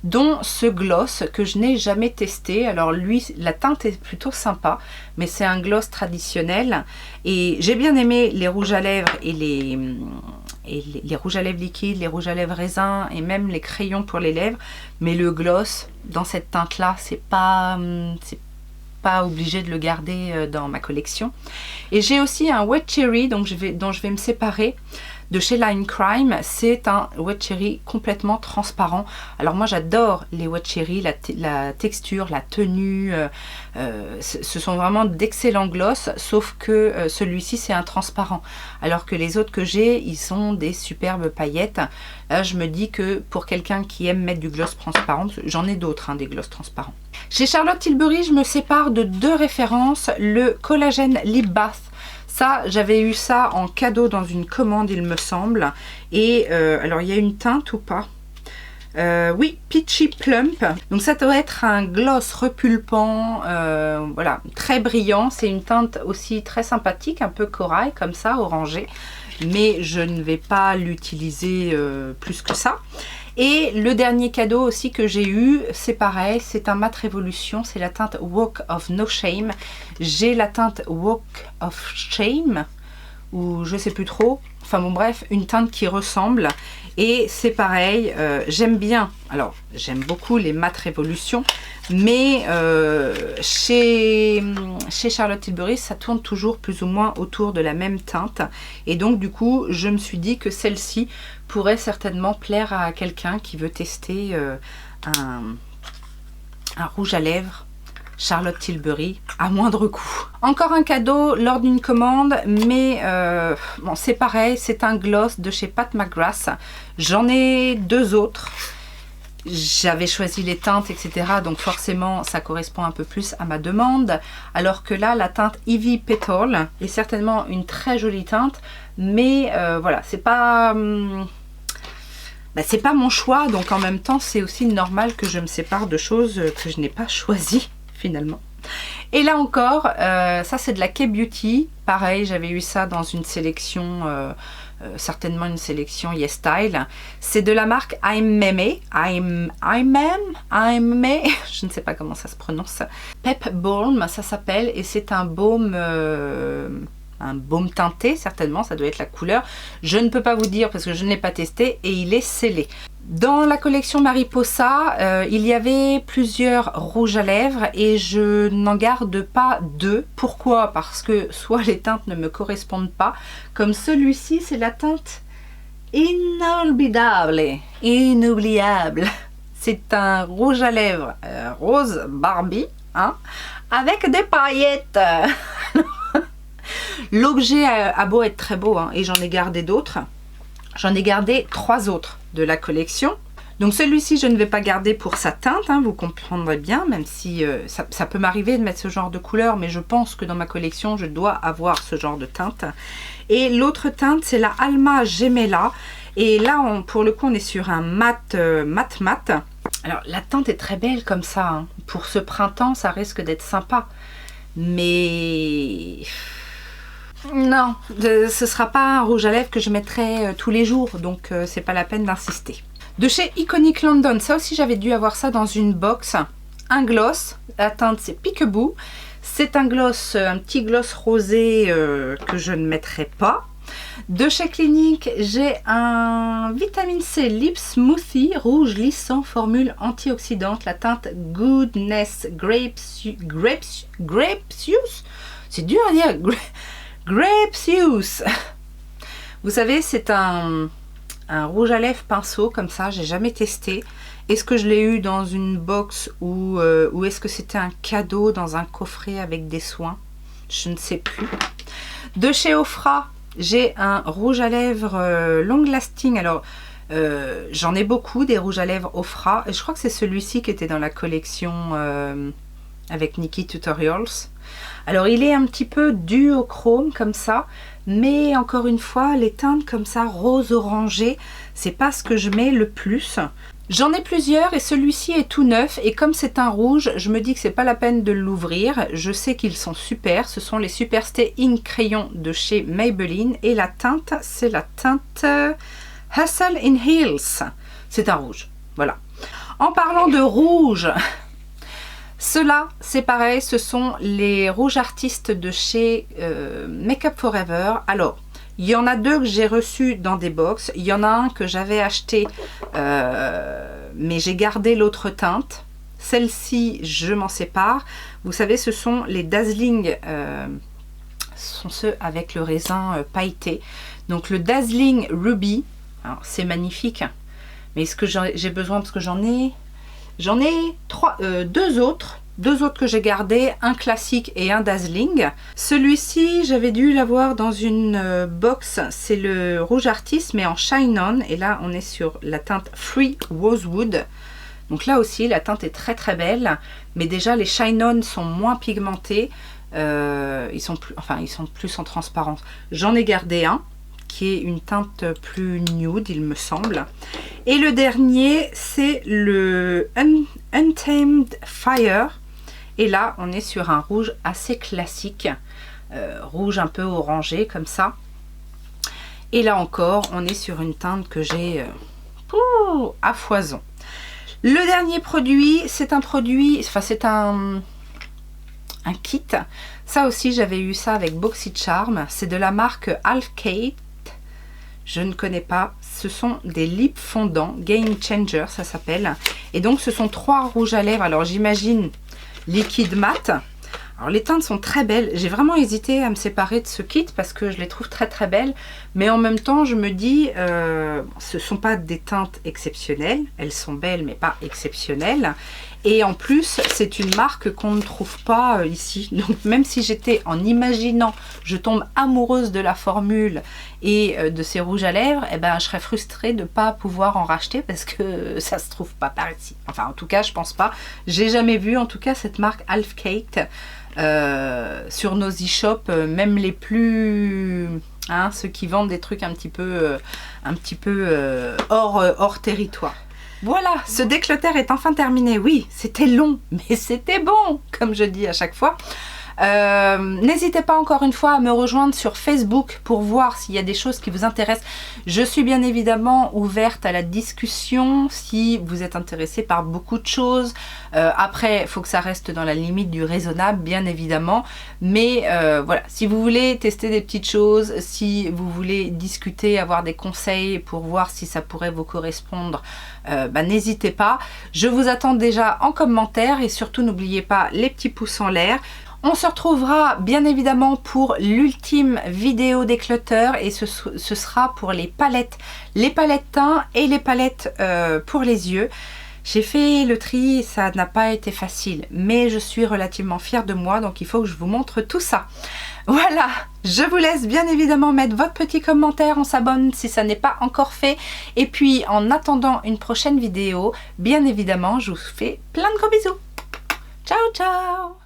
B: dont ce gloss que je n'ai jamais testé. Alors lui, la teinte est plutôt sympa, mais c'est un gloss traditionnel. Et j'ai bien aimé les rouges à lèvres et les rouges à lèvres liquides, les rouges à lèvres raisin et même les crayons pour les lèvres. Mais le gloss, dans cette teinte-là, c'est pas obligé de le garder dans ma collection. Et j'ai aussi un Wet Cherry dont je vais me séparer de chez Line Crime. C'est un Wet Cherry complètement transparent. Alors moi j'adore les Wet Cherry, la texture, la tenue, ce sont vraiment d'excellents gloss, sauf que celui-ci c'est un transparent, alors que les autres que j'ai, ils sont des superbes paillettes. Là je me dis que pour quelqu'un qui aime mettre du gloss transparent, j'en ai d'autres, hein, des gloss transparents. Chez Charlotte Tilbury, je me sépare de deux références. Le Collagen Lip Bath, ça j'avais eu ça en cadeau dans une commande il me semble. Et alors il y a une teinte ou pas? Oui, Peachy Plump. Donc ça doit être un gloss repulpant, voilà, très brillant. C'est une teinte aussi très sympathique, un peu corail comme ça, orangé. Mais je ne vais pas l'utiliser plus que ça. Et le dernier cadeau aussi que j'ai eu, c'est pareil, c'est un Matte Révolution, c'est la teinte Walk of No Shame. J'ai la teinte Walk of Shame, ou je sais plus trop. Enfin bon bref, une teinte qui ressemble. Et c'est pareil, j'aime bien, alors j'aime beaucoup les Matte Révolution, mais chez Charlotte Tilbury, ça tourne toujours plus ou moins autour de la même teinte. Et donc du coup, je me suis dit que celle-ci pourrait certainement plaire à quelqu'un qui veut tester un rouge à lèvres Charlotte Tilbury à moindre coût. Encore un cadeau lors d'une commande, mais bon, c'est pareil, c'est un gloss de chez Pat McGrath. J'en ai deux autres. J'avais choisi les teintes, etc. Donc forcément, ça correspond un peu plus à ma demande. Alors que là, la teinte Ivy Petal est certainement une très jolie teinte, mais voilà, c'est pas... c'est pas mon choix, donc en même temps, c'est aussi normal que je me sépare de choses que je n'ai pas choisies. Finalement. Et là encore, ça c'est de la K-Beauty. Pareil, j'avais eu ça dans une sélection, certainement une sélection Yes Style. C'est de la marque I'm Meme, je ne sais pas comment ça se prononce. Pep Balm, ça s'appelle, et c'est un baume teinté, certainement, ça doit être la couleur. Je ne peux pas vous dire parce que je ne l'ai pas testé et il est scellé. Dans la collection Mariposa, il y avait plusieurs rouges à lèvres et je n'en garde pas deux. Pourquoi? Parce que soit les teintes ne me correspondent pas, comme celui-ci, c'est la teinte inoubliable. C'est un rouge à lèvres rose Barbie, hein, avec des paillettes. L'objet a beau être très beau, hein, et j'en ai gardé d'autres. J'en ai gardé 3 autres de la collection. Donc celui-ci, je ne vais pas garder pour sa teinte, hein, vous comprendrez bien, même si ça peut m'arriver de mettre ce genre de couleur, mais je pense que dans ma collection, je dois avoir ce genre de teinte. Et l'autre teinte, c'est la Alma Gemella. Et là, pour le coup, on est sur un mat. Alors, la teinte est très belle comme ça, hein. Pour ce printemps, ça risque d'être sympa. Mais... non, ce sera pas un rouge à lèvres que je mettrai tous les jours, donc c'est pas la peine d'insister. De chez Iconic London, ça aussi j'avais dû avoir ça dans une box. Un gloss, la teinte c'est Peekaboo. C'est un gloss, un petit gloss rosé que je ne mettrai pas. De chez Clinique, j'ai un vitamine C Lip Smoothie rouge lissant, formule antioxydante, la teinte Goodness Grapeseous. C'est dur à dire. Grapeseous. Vous savez, c'est un rouge à lèvres pinceau comme ça, j'ai jamais testé. Est-ce que je l'ai eu dans une box ou est-ce que c'était un cadeau dans un coffret avec des soins? Je ne sais plus. De chez Ofra, j'ai un rouge à lèvres long lasting. Alors, j'en ai beaucoup des rouges à lèvres Ofra. Et je crois que c'est celui-ci qui était dans la collection avec Nikki Tutorials. Alors il est un petit peu duochrome comme ça, mais encore une fois les teintes comme ça rose orangé, c'est pas ce que je mets le plus. J'en ai plusieurs et celui-ci est tout neuf, et comme c'est un rouge, je me dis que c'est pas la peine de l'ouvrir. Je sais qu'ils sont super, ce sont les Super Stay Ink crayons de chez Maybelline, et la teinte c'est la teinte Hustle in Heels. C'est un rouge, voilà. En parlant de rouge, ceux-là, c'est pareil, ce sont les rouges artistes de chez Make Up For Ever. Alors, il y en a 2 que j'ai reçus dans des box. Il y en a un que j'avais acheté, mais j'ai gardé l'autre teinte. Celle-ci, je m'en sépare. Vous savez, ce sont les Dazzling, ce sont ceux avec le raisin pailleté. Donc, le Dazzling Ruby, c'est magnifique. Mais est-ce que j'ai besoin, parce que j'en ai 2 autres que j'ai gardés, un classique et un Dazzling. Celui-ci, j'avais dû l'avoir dans une box, c'est le rouge artiste mais en Shine On, et là on est sur la teinte Free Rosewood. Donc là aussi la teinte est très très belle, mais déjà les Shine On sont moins pigmentés, ils sont plus en transparence. J'en ai gardé un qui est une teinte plus nude, il me semble. Et le dernier, c'est le Untamed Fire. Et là, on est sur un rouge assez classique, rouge un peu orangé, comme ça. Et là encore, on est sur une teinte que j'ai à foison. Le dernier produit, c'est un produit, enfin c'est un un kit. Ça aussi, j'avais eu ça avec BoxyCharm. C'est de la marque Half-Kate. Je ne connais pas. Ce sont des lips fondants. Game Changer, ça s'appelle. Et donc, ce sont 3 rouges à lèvres. Alors, j'imagine liquide mat. Alors les teintes sont très belles, j'ai vraiment hésité à me séparer de ce kit parce que je les trouve très très belles, mais en même temps je me dis, ce ne sont pas des teintes exceptionnelles, elles sont belles mais pas exceptionnelles, et en plus c'est une marque qu'on ne trouve pas ici, donc même si j'étais en imaginant, je tombe amoureuse de la formule et de ces rouges à lèvres, eh ben, je serais frustrée de ne pas pouvoir en racheter parce que ça se trouve pas par ici, enfin en tout cas je pense pas, j'ai jamais vu en tout cas cette marque Half-Kate sur nos e-shops, même les plus ceux qui vendent des trucs un petit peu hors territoire. Voilà, ce déclutter est enfin terminé. Oui, c'était long, mais c'était bon, comme je dis à chaque fois. N'hésitez pas encore une fois à me rejoindre sur Facebook pour voir s'il y a des choses qui vous intéressent. Je suis bien évidemment ouverte à la discussion si vous êtes intéressé par beaucoup de choses. Après, il faut que ça reste dans la limite du raisonnable, bien évidemment. Mais voilà, si vous voulez tester des petites choses, si vous voulez discuter, avoir des conseils pour voir si ça pourrait vous correspondre, n'hésitez pas. Je vous attends déjà en commentaire et surtout n'oubliez pas les petits pouces en l'air. On se retrouvera bien évidemment pour l'ultime vidéo déclutter et ce sera pour les palettes teints et les palettes pour les yeux. J'ai fait le tri, ça n'a pas été facile, mais je suis relativement fière de moi, donc il faut que je vous montre tout ça. Voilà, je vous laisse bien évidemment mettre votre petit commentaire, on s'abonne si ça n'est pas encore fait. Et puis en attendant une prochaine vidéo, bien évidemment, je vous fais plein de gros bisous. Ciao, ciao!